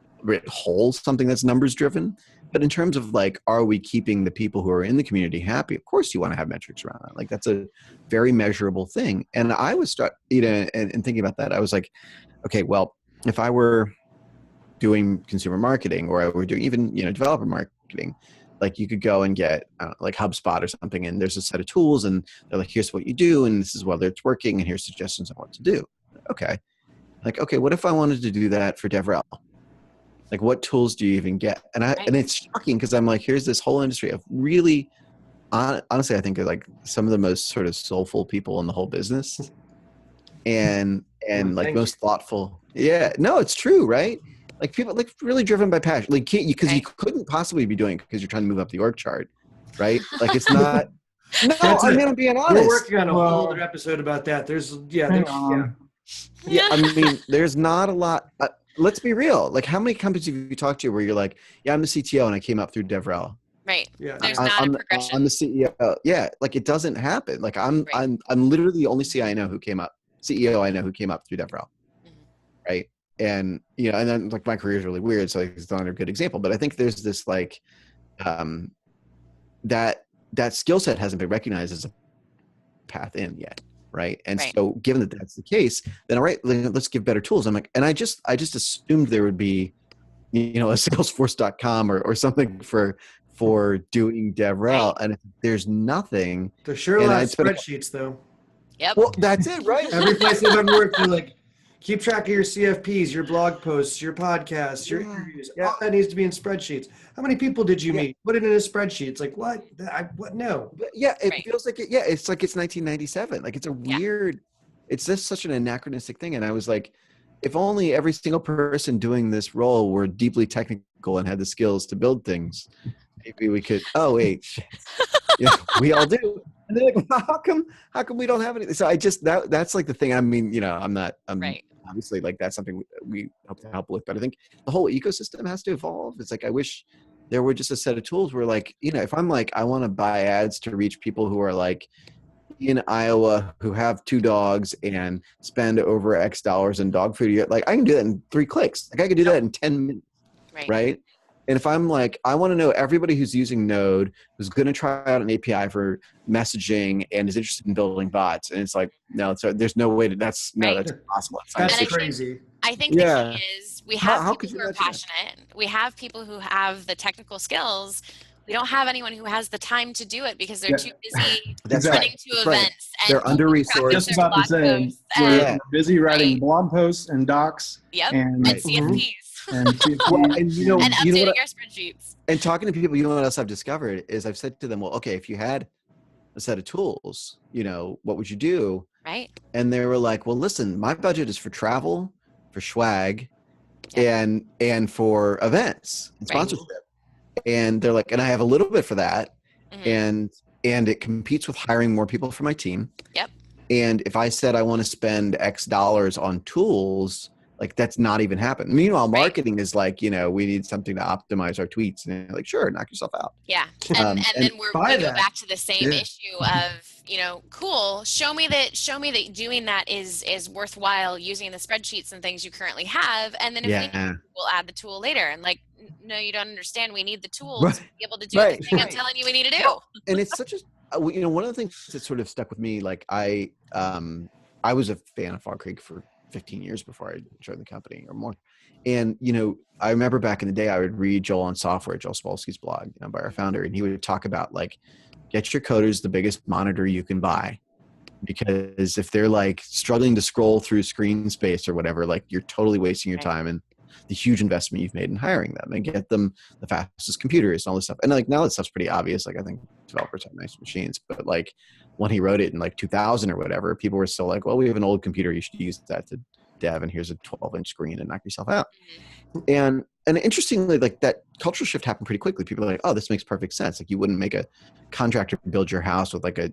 whole something that's numbers driven. But in terms of are we keeping the people who are in the community happy? Of course you want to have metrics around that. Like that's a very measurable thing. And I was and thinking about that, I was like, okay, well, if I were doing consumer marketing or I were doing even, developer marketing, like you could go and get like HubSpot or something, and there's a set of tools and they're like, here's what you do. And this is whether it's working and here's suggestions on what to do. Okay. Like, okay, what if I wanted to do that for DevRel? Like what tools do you even get? And and it's shocking because I'm like, here's this whole industry of really, honestly, I think they're like some of the most sort of soulful people in the whole business, and like most thoughtful. Yeah, no, it's true, right? Like people like really driven by passion. Like because you couldn't possibly be doing it because you're trying to move up the org chart, right? Like it's not. No, I'm being honest. We're working on a whole other episode about that. Yeah, I mean, there's not a lot. Let's be real. Like, how many companies have you talked to where you're like, yeah, I'm the CTO and I came up through DevRel. Right. Yeah. There's not a progression. I'm the CEO. Yeah. Like it doesn't happen. Like I'm literally the only CEO I know who came up through DevRel. Mm-hmm. Right. And, and then like my career is really weird. So it's not a good example, but I think there's this that skill set hasn't been recognized as a path in yet. Right. And so given that that's the case, then all right, let's give better tools. I'm like, and I just assumed there would be, a salesforce.com or something for doing DevRel. And if there's nothing. There's sure a lot of spreadsheets though. Yep. Well, that's it, right? Every place I've ever worked, they're like, keep track of your CFPs, your blog posts, your podcasts, your interviews. Yeah. All that needs to be in spreadsheets. How many people did you meet? Put it in a spreadsheet. It's like, what? What? No. Yeah, it feels like it. Yeah, it's like it's 1997. Like it's a weird, it's just such an anachronistic thing. And I was like, if only every single person doing this role were deeply technical and had the skills to build things, maybe we could, we all do. And they're like, how come we don't have anything? So that's like the thing. I mean, I'm obviously like that's something we hope to help with, but I think the whole ecosystem has to evolve. It's like, I wish there were just a set of tools where like, if I'm like, I want to buy ads to reach people who are like in Iowa who have 2 dogs and spend over X dollars in dog food, like I can do that in 3 clicks. Like I could do that in 10 minutes. Right. And if I'm like, I want to know everybody who's using Node, who's going to try out an API for messaging and is interested in building bots. And it's like, no, there's no way that's impossible. That's crazy. I think the key is we have people who are passionate. We have people who have the technical skills. We don't have anyone who has the time to do it because they're too busy running to events. And they're under-resourced. Just about the same. We're busy writing blog posts and docs. Yep. And CFPs. And updating our spreadsheets. And talking to people, what else I've discovered is I've said to them, well, okay, if you had a set of tools, what would you do? Right. And they were like, well, listen, my budget is for travel, for swag, and for events and sponsorship. And they're like, and I have a little bit for that. Mm-hmm. And it competes with hiring more people for my team. Yep. And if I said I want to spend X dollars on tools, like that's not even happening. Meanwhile, marketing is like, we need something to optimize our tweets, and you're like, sure, knock yourself out. Yeah, and then we go back to the same issue of, cool. Show me that doing that is worthwhile using the spreadsheets and things you currently have, and then if we need, we'll add the tool later. And like, no, you don't understand. We need the tools to be able to do the thing I'm telling you we need to do. And it's such a, one of the things that sort of stuck with me, like I was a fan of Fog Creek for 15 years before I joined the company or more. And, I remember back in the day, I would read Joel on Software, Joel Spolsky's blog, by our founder. And he would talk about like, get your coders the biggest monitor you can buy. Because if they're like struggling to scroll through screen space or whatever, like you're totally wasting your time. And the huge investment you've made in hiring them and get them the fastest computers and all this stuff. And like now that stuff's pretty obvious. Like I think developers have nice machines, but like when he wrote it in like 2000 or whatever, people were still like, well, we have an old computer. You should use that to dev, and here's a 12-inch screen and knock yourself out. And interestingly, like that cultural shift happened pretty quickly. People are like, oh, this makes perfect sense. Like you wouldn't make a contractor build your house with like a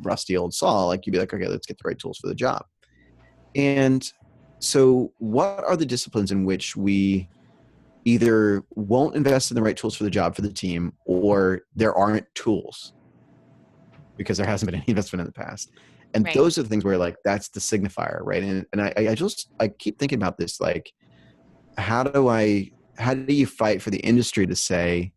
rusty old saw. Like you'd be like, okay, let's get the right tools for the job. And so what are the disciplines in which we either won't invest in the right tools for the job for the team, or there aren't tools because there hasn't been any investment in the past? And those are the things where like, that's the signifier, right? And I keep thinking about this, like, how do you fight for the industry to say,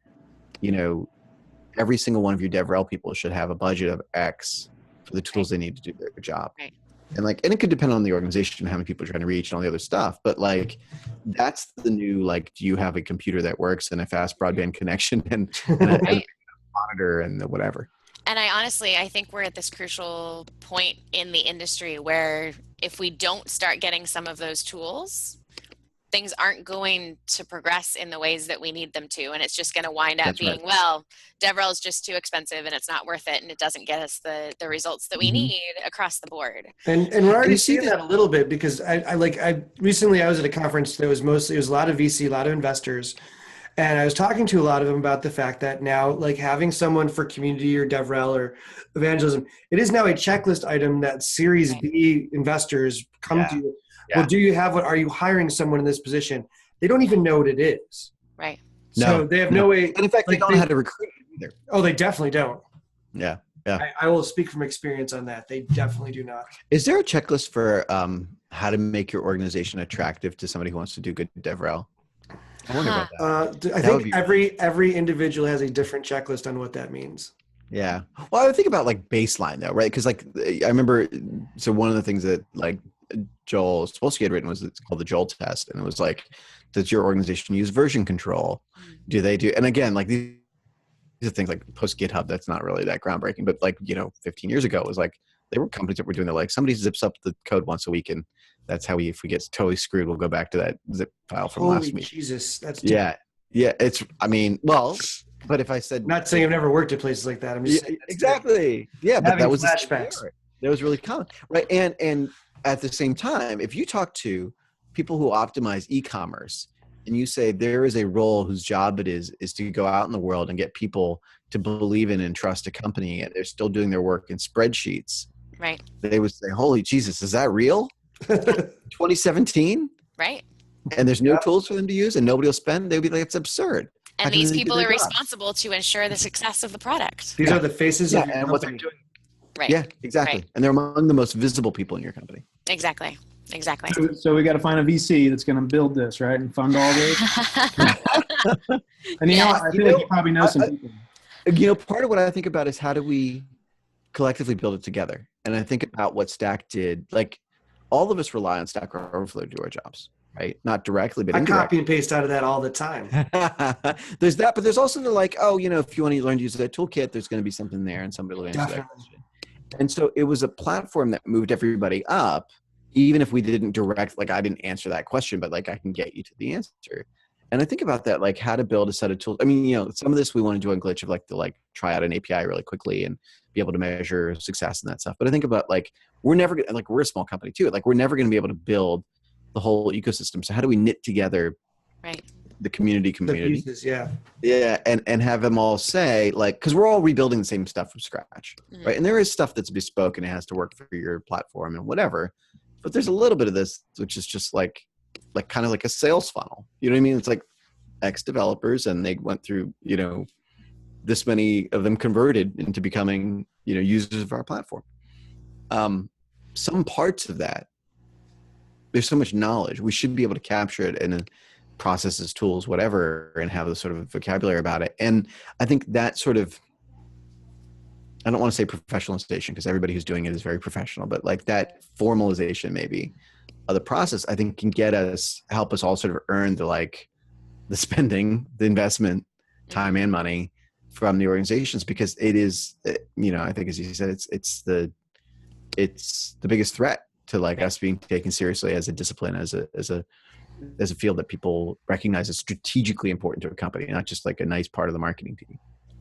every single one of your DevRel people should have a budget of X for the tools they need to do their job. Right. And it could depend on the organization, how many people you're trying to reach and all the other stuff. But like, that's the new, like, do you have a computer that works and a fast broadband connection and a monitor and the whatever? And I think we're at this crucial point in the industry where if we don't start getting some of those tools, things aren't going to progress in the ways that we need them to. And it's just going to wind up being, well, DevRel is just too expensive and it's not worth it. And it doesn't get us the results that we need across the board. And we're already seeing that a little bit, because I recently I was at a conference that was it was a lot of VC, a lot of investors. And I was talking to a lot of them about the fact that now, like, having someone for community or DevRel or evangelism, it is now a checklist item that Series B investors come to you. Well, do you have are you hiring someone in this position? They don't even know what it is. Right. So they have no way. And in fact, they don't know how to recruit either. Oh, they definitely don't. Yeah. Yeah. I will speak from experience on that. They definitely do not. Is there a checklist for how to make your organization attractive to somebody who wants to do good DevRel? I wonder about that. I think every individual has a different checklist on what that means. Yeah. Well, I would think about like baseline though, right? Because like I remember, so one of the things that like Joel Spolsky had written was it's called the Joel test, and it was like, does your organization use version control? Do they do? And again, like these are things like post GitHub. That's not really that groundbreaking, but like 15 years ago, it was like there were companies that were doing that. Like somebody zips up the code once a week, and that's how if we get totally screwed, we'll go back to that zip file from last week. Jesus, that's yeah. It's but if I said, not saying I've never worked at places like that, I'm just saying exactly. Yeah, but that was flashbacks. That was really common, right? And at the same time, if you talk to people who optimize e-commerce and you say there is a role whose job it is to go out in the world and get people to believe in and trust a company, and they're still doing their work in spreadsheets, right? They would say, holy Jesus, is that real? 2017? Right. And there's no tools for them to use and nobody will spend. They'd be like, it's absurd. And these people are responsible to ensure the success of the product. These are the faces of your and company. what they're doing. Right. Yeah, exactly. Right. And they're among the most visible people in your company. Exactly. So we got to find a VC that's going to build this, right, and fund all this. And I feel like you probably know some people. Part of what I think about is how do we collectively build it together? And I think about what Stack did. Like, all of us rely on Stack Overflow to do our jobs, right? Not directly, but indirectly. I copy and paste out of that all the time. There's that, but there's also the like, if you want to learn to use that toolkit, there's going to be something there, and somebody will answer that question. And so it was a platform that moved everybody up, even if we didn't I didn't answer that question, but like I can get you to the answer. And I think about that, like how to build a set of tools. I mean, some of this we want to do on Glitch of like to try out an API really quickly and be able to measure success and that stuff. But I think about we're a small company too. Like we're never going to be able to build the whole ecosystem. So how do we knit together the community? The pieces, yeah. Yeah. And have them all say cause we're all rebuilding the same stuff from scratch. Right. And there is stuff that's bespoke and it has to work for your platform and whatever. But there's a little bit of this, which is just kind of like a sales funnel. You know what I mean? It's like X developers and they went through, this many of them converted into becoming, users of our platform. Some parts of that, there's so much knowledge. We should be able to capture it in processes, tools, whatever, and have a sort of vocabulary about it. And I think that sort of, I don't want to say professionalization because everybody who's doing it is very professional, but that formalization maybe of the process, I think can help us all sort of earn the spending, the investment, time and money from the organizations, because it is, I think as you said, it's the biggest threat to us being taken seriously as a discipline, as a as a field that people recognize as strategically important to a company, not just like a nice part of the marketing team.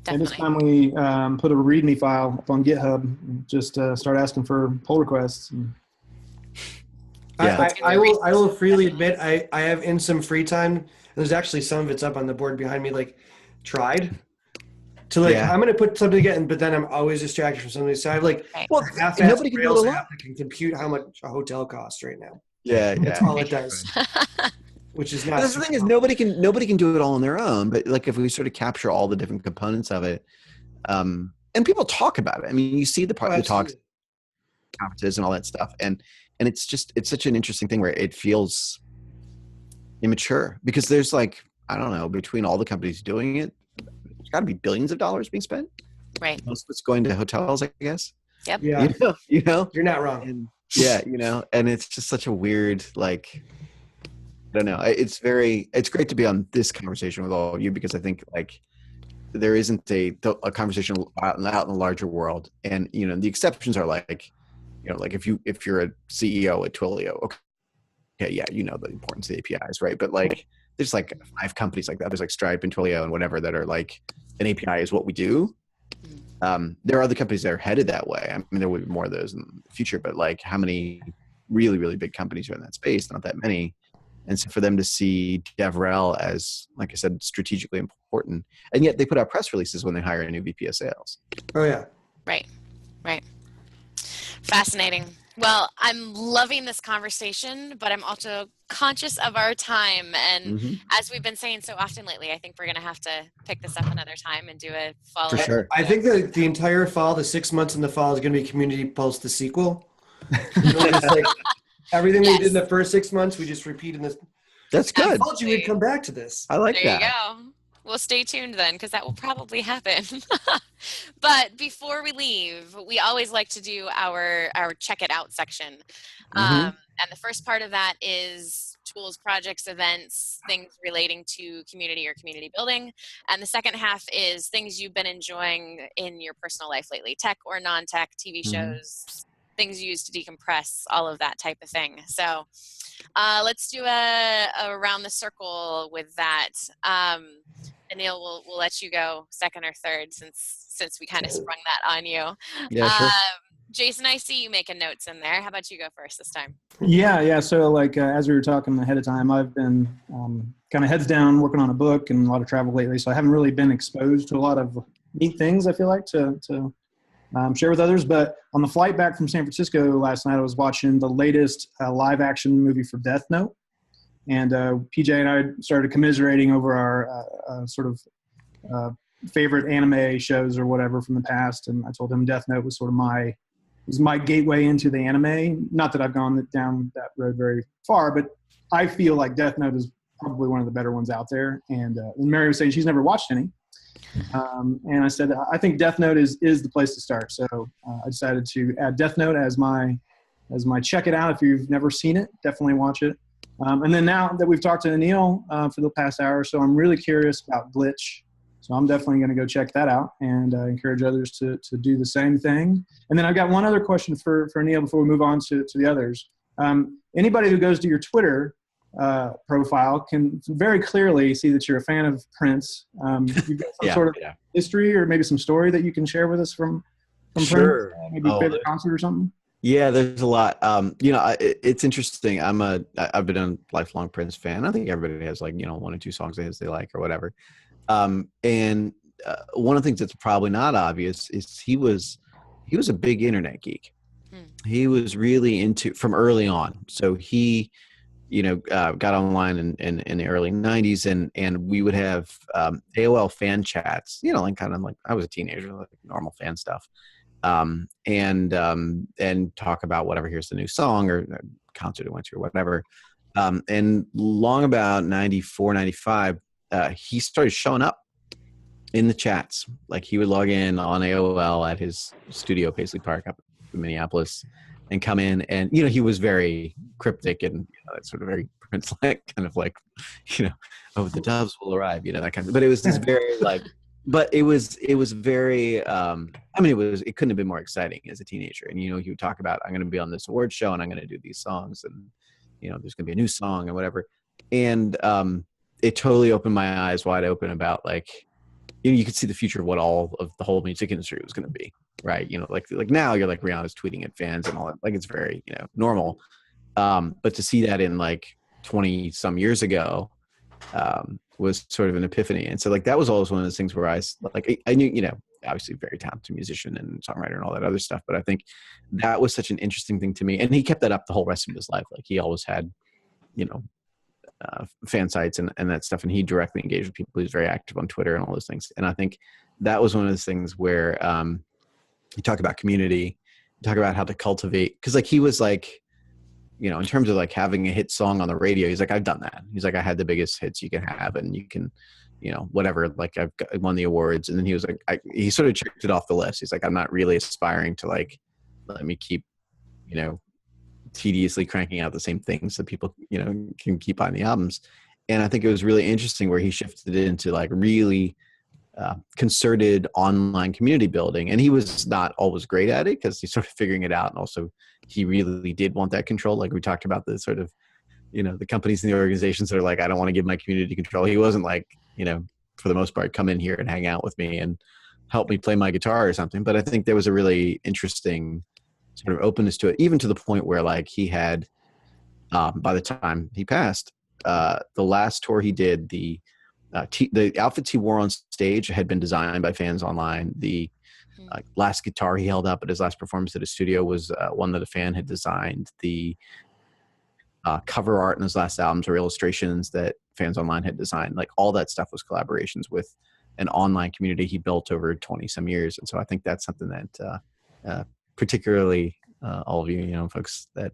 And it's time we put a README file up on GitHub and just start asking for pull requests. Yeah. I will freely admit I have in some free time, and there's actually some of it's up on the board behind me, like tried to like, I'm going to put something together, but then I'm always distracted from something. So I have like, nobody can do it alone. app that can compute how much a hotel costs right now. Yeah. That's all it does. Which is not. But the thing is, nobody can do it all on their own. But like, if we sort of capture all the different components of it, and people talk about it. I mean, you see the talks, conferences, and all that stuff, and it's such an interesting thing where it feels immature because there's like, I don't know, between all the companies doing it, there's got to be billions of dollars being spent. Right. Most of it's going to hotels, I guess. Yep. Yeah. You know, you're not wrong. And, and it's just such a weird, like, I don't know. It's great to be on this conversation with all of you because I think like there isn't a conversation out in the larger world, and the exceptions are like, like if you're a CEO at Twilio, okay, the importance of the APIs, right? But like there's like 5 companies like that. There's like Stripe and Twilio and whatever that are like an API is what we do. There are other companies that are headed that way. I mean, there will be more of those in the future, but like how many really, really big companies are in that space? Not that many. And so for them to see DevRel as, like I said, strategically important, and yet they put out press releases when they hire a new VP of sales. Oh yeah. Right. Fascinating. Well, I'm loving this conversation, but I'm also conscious of our time. And as we've been saying so often lately, I think we're going to have to pick this up another time and do a follow-up. For sure. I think that the entire fall, the 6 months in the fall, is going to be Community Pulse, the sequel. Just like everything they did in the first 6 months, we just repeat in this. That's good. I told you we'd come back to this. I like that. There you go. Well, stay tuned then, because that will probably happen. But before we leave, we always like to do our check it out section. And the first part of that is tools, projects, events, things relating to community or community building. And the second half is things you've been enjoying in your personal life lately, tech or non-tech, TV shows, things you use to decompress, all of that type of thing. So let's do a around the circle with that. Anil, we'll let you go second or third since we kind of sprung that on you. Yeah, sure. Jason, I see you making notes in there. How about you go first this time? Yeah. So like as we were talking ahead of time, I've been kind of heads down working on a book and a lot of travel lately. So I haven't really been exposed to a lot of neat things, I feel like, to share with others. But on the flight back from San Francisco last night, I was watching the latest live action movie for Death Note. And PJ and I started commiserating over our sort of favorite anime shows or whatever from the past. And I told him Death Note was sort of my gateway into the anime. Not that I've gone down that road very far, but I feel like Death Note is probably one of the better ones out there. And Mary was saying she's never watched any. And I said, I think Death Note is the place to start. So I decided to add Death Note as my check it out. If you've never seen it, definitely watch it. And then now that we've talked to Anil for the past hour or so, I'm really curious about Glitch. So I'm definitely going to go check that out and encourage others to do the same thing. And then I've got one other question for Anil before we move on to the others. Anybody who goes to your Twitter profile can very clearly see that you're a fan of Prince. You've got some sort of history or maybe some story that you can share with us from Sure. Prince, maybe a favorite concert or something. Yeah, there's a lot. It's interesting. I've been a lifelong Prince fan. I think everybody has like, one or two songs they like or whatever. And one of the things that's probably not obvious is he was a big internet geek. He was really into from early on. So he, got online in the early 90s and we would have AOL fan chats, like kind of like I was a teenager, like normal fan stuff. And talk about whatever, here's the new song or concert I went to or whatever. And long about 94, 95, he started showing up in the chats. Like he would log in on AOL at his studio, Paisley Park up in Minneapolis and come in and, he was very cryptic and sort of very Prince-like kind of like, oh, the doves will arrive, that kind of, but it was this very like, but it was very, it couldn't have been more exciting as a teenager. And, he would talk about, I'm going to be on this award show and I'm going to do these songs and, there's going to be a new song and whatever. And it totally opened my eyes wide open about like, you could see the future of what all of the whole music industry was going to be, right? Like now you're like Rihanna's tweeting at fans and all that, like it's very normal. But to see that in like 20 some years ago was sort of an epiphany. And so like that was always one of those things where I knew obviously very talented musician and songwriter and all that other stuff, but I think that was such an interesting thing to me. And he kept that up the whole rest of his life. Like he always had fan sites and that stuff, and he directly engaged with people. He was very active on Twitter and all those things. And I think that was one of those things where you talk about community, you talk about how to cultivate, because like he was like, in terms of like having a hit song on the radio, he's like, I've done that. He's like, I had the biggest hits you can have, and you can whatever, like I won the awards. And then he was like, he sort of checked it off the list. He's like, I'm not really aspiring to like, let me keep tediously cranking out the same things so people can keep buying the albums. And I think it was really interesting where he shifted it into like really concerted online community building. And he was not always great at it because he's sort of figuring it out, and also he really did want that control. Like we talked about the sort of the companies and the organizations that are like, I don't want to give my community control. He wasn't like for the most part, come in here and hang out with me and help me play my guitar or something. But I think there was a really interesting sort of openness to it, even to the point where like he had, by the time he passed, the last tour he did, the outfits he wore on stage had been designed by fans online. The last guitar he held up at his last performance at his studio was one that a fan had designed. The cover art in his last albums or illustrations that fans online had designed. Like all that stuff was collaborations with an online community he built over 20 some years. And so I think that's something that particularly all of you folks that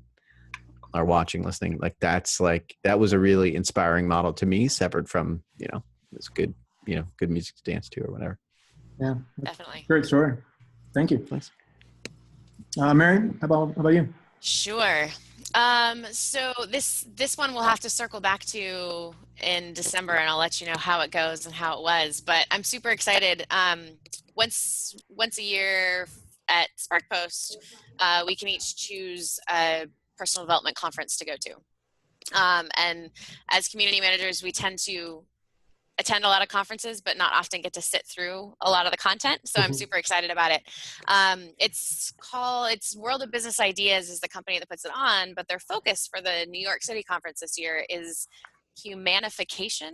are watching, listening, like that was a really inspiring model to me, separate from this good good music to dance to or whatever. Yeah, Definitely great story. Thank you. Thanks. Mary, how about you? Sure. So this one we'll have to circle back to in December, and I'll let you know how it goes and how it was. But I'm super excited. Once a year at SparkPost, we can each choose a personal development conference to go to. And as community managers, we tend to attend a lot of conferences, but not often get to sit through a lot of the content. So I'm super excited about it. It's World of Business Ideas is the company that puts it on, but their focus for the New York City conference this year is humanification.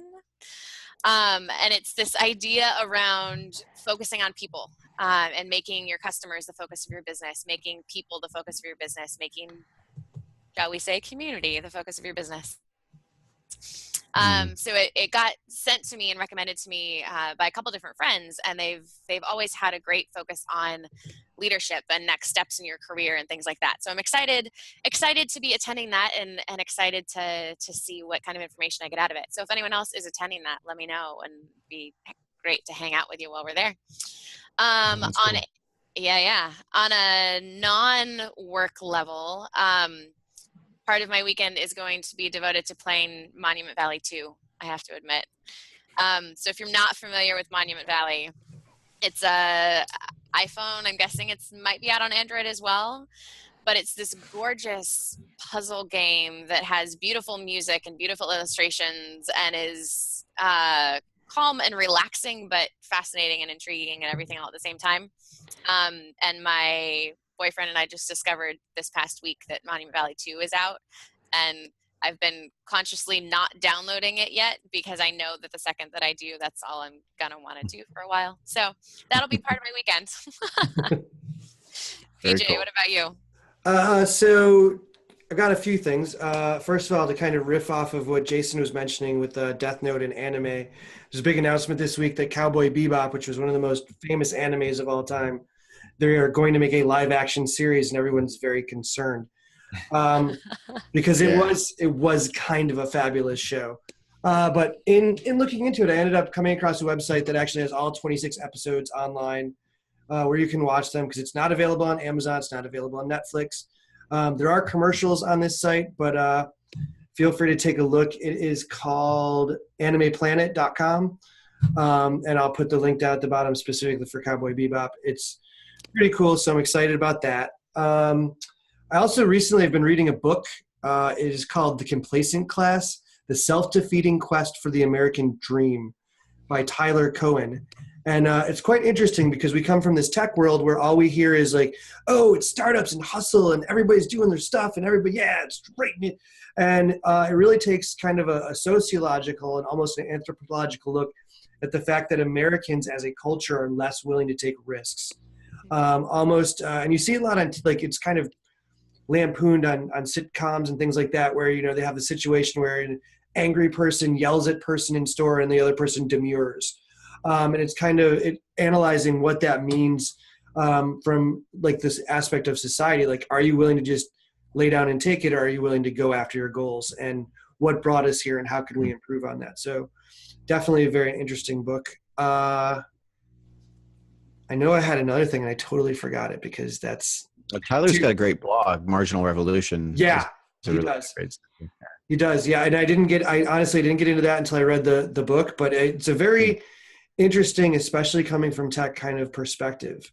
And it's this idea around focusing on people and making your customers the focus of your business, making people the focus of your business, making, shall we say, community the focus of your business. So it got sent to me and recommended to me by a couple different friends, and they've always had a great focus on leadership and next steps in your career and things like that. So I'm excited to be attending that and excited to see what kind of information I get out of it. So if anyone else is attending that, let me know, and it'd be great to hang out with you while we're there. On a non-work level, part of my weekend is going to be devoted to playing Monument Valley 2, I have to admit. So if you're not familiar with Monument Valley, it's a iPhone. I'm guessing it might be out on Android as well. But it's this gorgeous puzzle game that has beautiful music and beautiful illustrations and is calm and relaxing, but fascinating and intriguing and everything all at the same time. And my boyfriend and I just discovered this past week that Monument Valley 2 is out, and I've been consciously not downloading it yet because I know that the second that I do, that's all I'm gonna want to do for a while. So that'll be part of my weekend. PJ, cool. What about you? So I got a few things. First of all, to kind of riff off of what Jason was mentioning with Death Note and anime, there's a big announcement this week that Cowboy Bebop, which was one of the most famous animes of all time, they are going to make a live action series, and everyone's very concerned because it was kind of a fabulous show. But in looking into it, I ended up coming across a website that actually has all 26 episodes online where you can watch them, because it's not available on Amazon, it's not available on Netflix. There are commercials on this site, but feel free to take a look. It is called animeplanet.com, and I'll put the link down at the bottom specifically for Cowboy Bebop. It's pretty cool, so I'm excited about that. I also recently have been reading a book. It is called The Complacent Class The Self-Defeating Quest for the American Dream by Tyler Cowen. And it's quite interesting because we come from this tech world where all we hear is like, oh, it's startups and hustle and everybody's doing their stuff and everybody, yeah, it's great. And it really takes kind of a sociological and almost an anthropological look at the fact that Americans as a culture are less willing to take risks. And you see a lot on, like, it's kind of lampooned on sitcoms and things like that, where, you know, they have the situation where an angry person yells at person in store and the other person demurs. And it's kind of analyzing what that means from like this aspect of society. Like, are you willing to just lay down and take it, or are you willing to go after your goals? And what brought us here, and how can we improve on that? So definitely a very interesting book. I know I had another thing and I totally forgot it because that's... Tyler's got a great blog, Marginal Revolution. Yeah, he does. He does, yeah. And I honestly didn't get into that until I read the book, but it's a very interesting, especially coming from tech kind of perspective.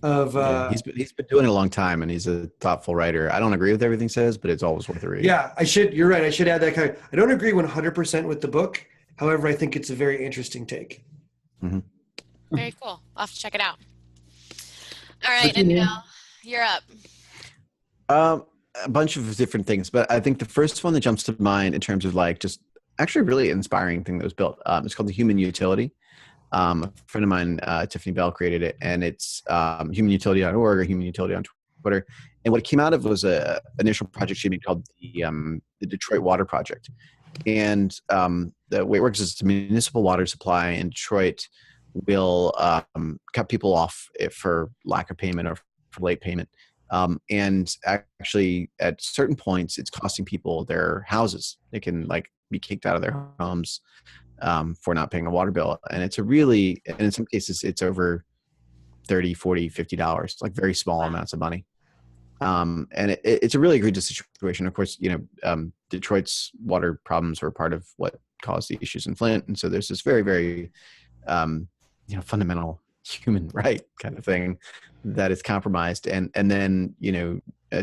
He's been doing it a long time, and he's a thoughtful writer. I don't agree with everything he says, but it's always worth a read. Yeah, you're right. I should add that I don't agree 100% with the book. However, I think it's a very interesting take. Mm-hmm. Very cool. I'll have to check it out. All right, Anil, you're up. A bunch of different things, but I think the first one that jumps to mind in terms of like just actually really inspiring thing that was built, it's called the Human Utility. A friend of mine, Tiffany Bell, created it, and it's humanutility.org or Human Utility on Twitter. And what it came out of was a initial project she made called the Detroit Water Project. And the way it works is it's a municipal water supply in Detroit will cut people off for lack of payment or for late payment. And actually, at certain points, it's costing people their houses. They can like be kicked out of their homes for not paying a water bill. And it's and in some cases, it's over $30, $40, $50, like very small amounts of money. And it's a really egregious situation. Of course, Detroit's water problems were part of what caused the issues in Flint. And so there's this very, very, fundamental human right kind of thing that is compromised. And then,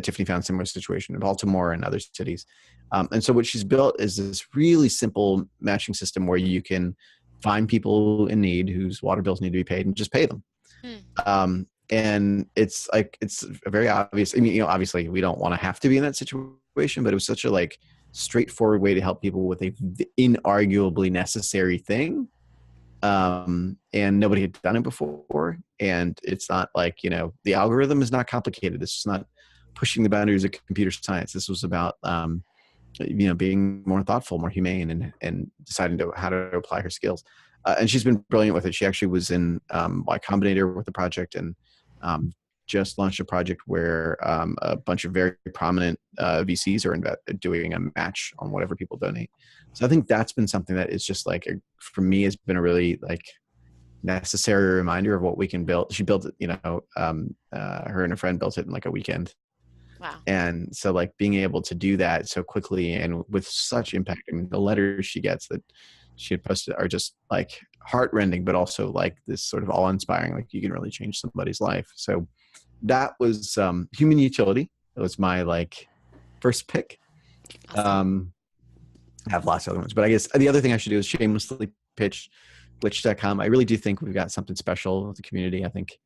Tiffany found a similar situation in Baltimore and other cities. And so what she's built is this really simple matching system where you can find people in need whose water bills need to be paid and just pay them. And it's very obvious. I mean, obviously we don't want to have to be in that situation, but it was such a straightforward way to help people with a inarguably necessary thing. And nobody had done it before. And it's not like, the algorithm is not complicated. This is not pushing the boundaries of computer science. This was about, being more thoughtful, more humane, and deciding how to apply her skills. And she's been brilliant with it. She actually was in Y Combinator with the project, and just launched a project where a bunch of very prominent VCs are doing a match on whatever people donate. So I think that's been something that is just for me, has been a really necessary reminder of what we can build. She built it, her and a friend built it in a weekend. Wow. And so being able to do that so quickly and with such impact, I mean, the letters she gets that she had posted are just heartrending, but also this sort of awe-inspiring, you can really change somebody's life. So that was Human Utility. That was my first pick. Awesome. I have lots of other ones, but I guess the other thing I should do is shamelessly pitch glitch.com. I really do think we've got something special with the community. I think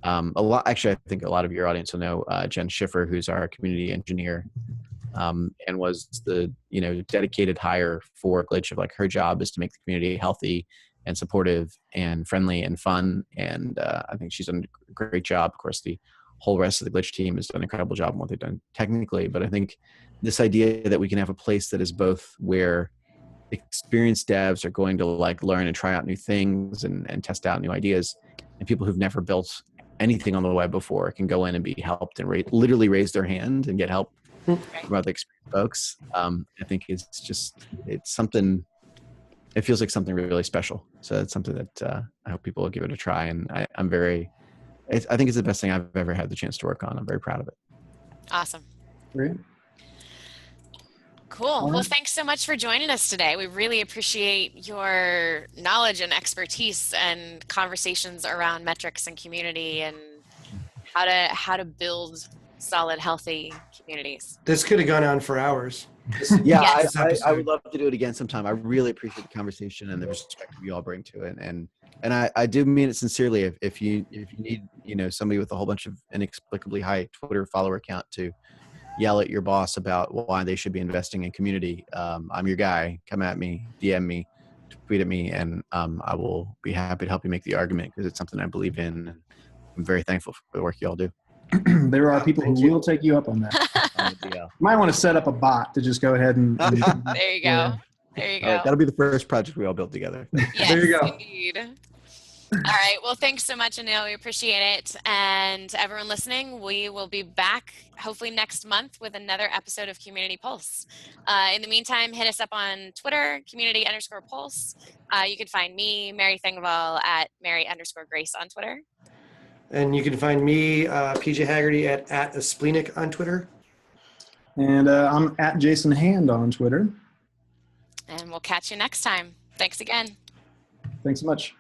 I think a lot of your audience will know Jen Schiffer, who's our community engineer, and was the dedicated hire for Glitch. Of her job is to make the community healthy and supportive and friendly and fun. And I think she's done a great job. Of course, the whole rest of the Glitch team has done an incredible job in what they've done technically. But I think this idea that we can have a place that is both where experienced devs are going to learn and try out new things and test out new ideas, and people who've never built anything on the web before can go in and be helped and literally raise their hand and get help from other experienced folks. I think it's something, it feels like something really special. So it's something that I hope people will give it a try. And I think it's the best thing I've ever had the chance to work on. I'm very proud of it. Awesome. Great. Cool. Well, thanks so much for joining us today. We really appreciate your knowledge and expertise and conversations around metrics and community and how to build solid, healthy communities. This could have gone on for hours. Yeah, Yes. I would love to do it again sometime. I really appreciate the conversation and the perspective you all bring to it. And I do mean it sincerely. If you need, somebody with a whole bunch of inexplicably high Twitter follower count to yell at your boss about why they should be investing in community, I'm your guy. Come at me, DM me, tweet at me, and I will be happy to help you make the argument because it's something I believe in. And I'm very thankful for the work you all do. There are people who will take you up on that. You might want to set up a bot to just go ahead and There you go. There you go. All right, that'll be the first project we all build together. Yes, there you go. Indeed. All right. Well, thanks so much, Anil. We appreciate it. And everyone listening, we will be back hopefully next month with another episode of Community Pulse. In the meantime, hit us up on Twitter, community_pulse. You can find me, Mary Thingval, at Mary_Grace on Twitter. And you can find me, PJ Haggerty, at Asplenic on Twitter. And I'm at Jason Hand on Twitter. And we'll catch you next time. Thanks again. Thanks so much.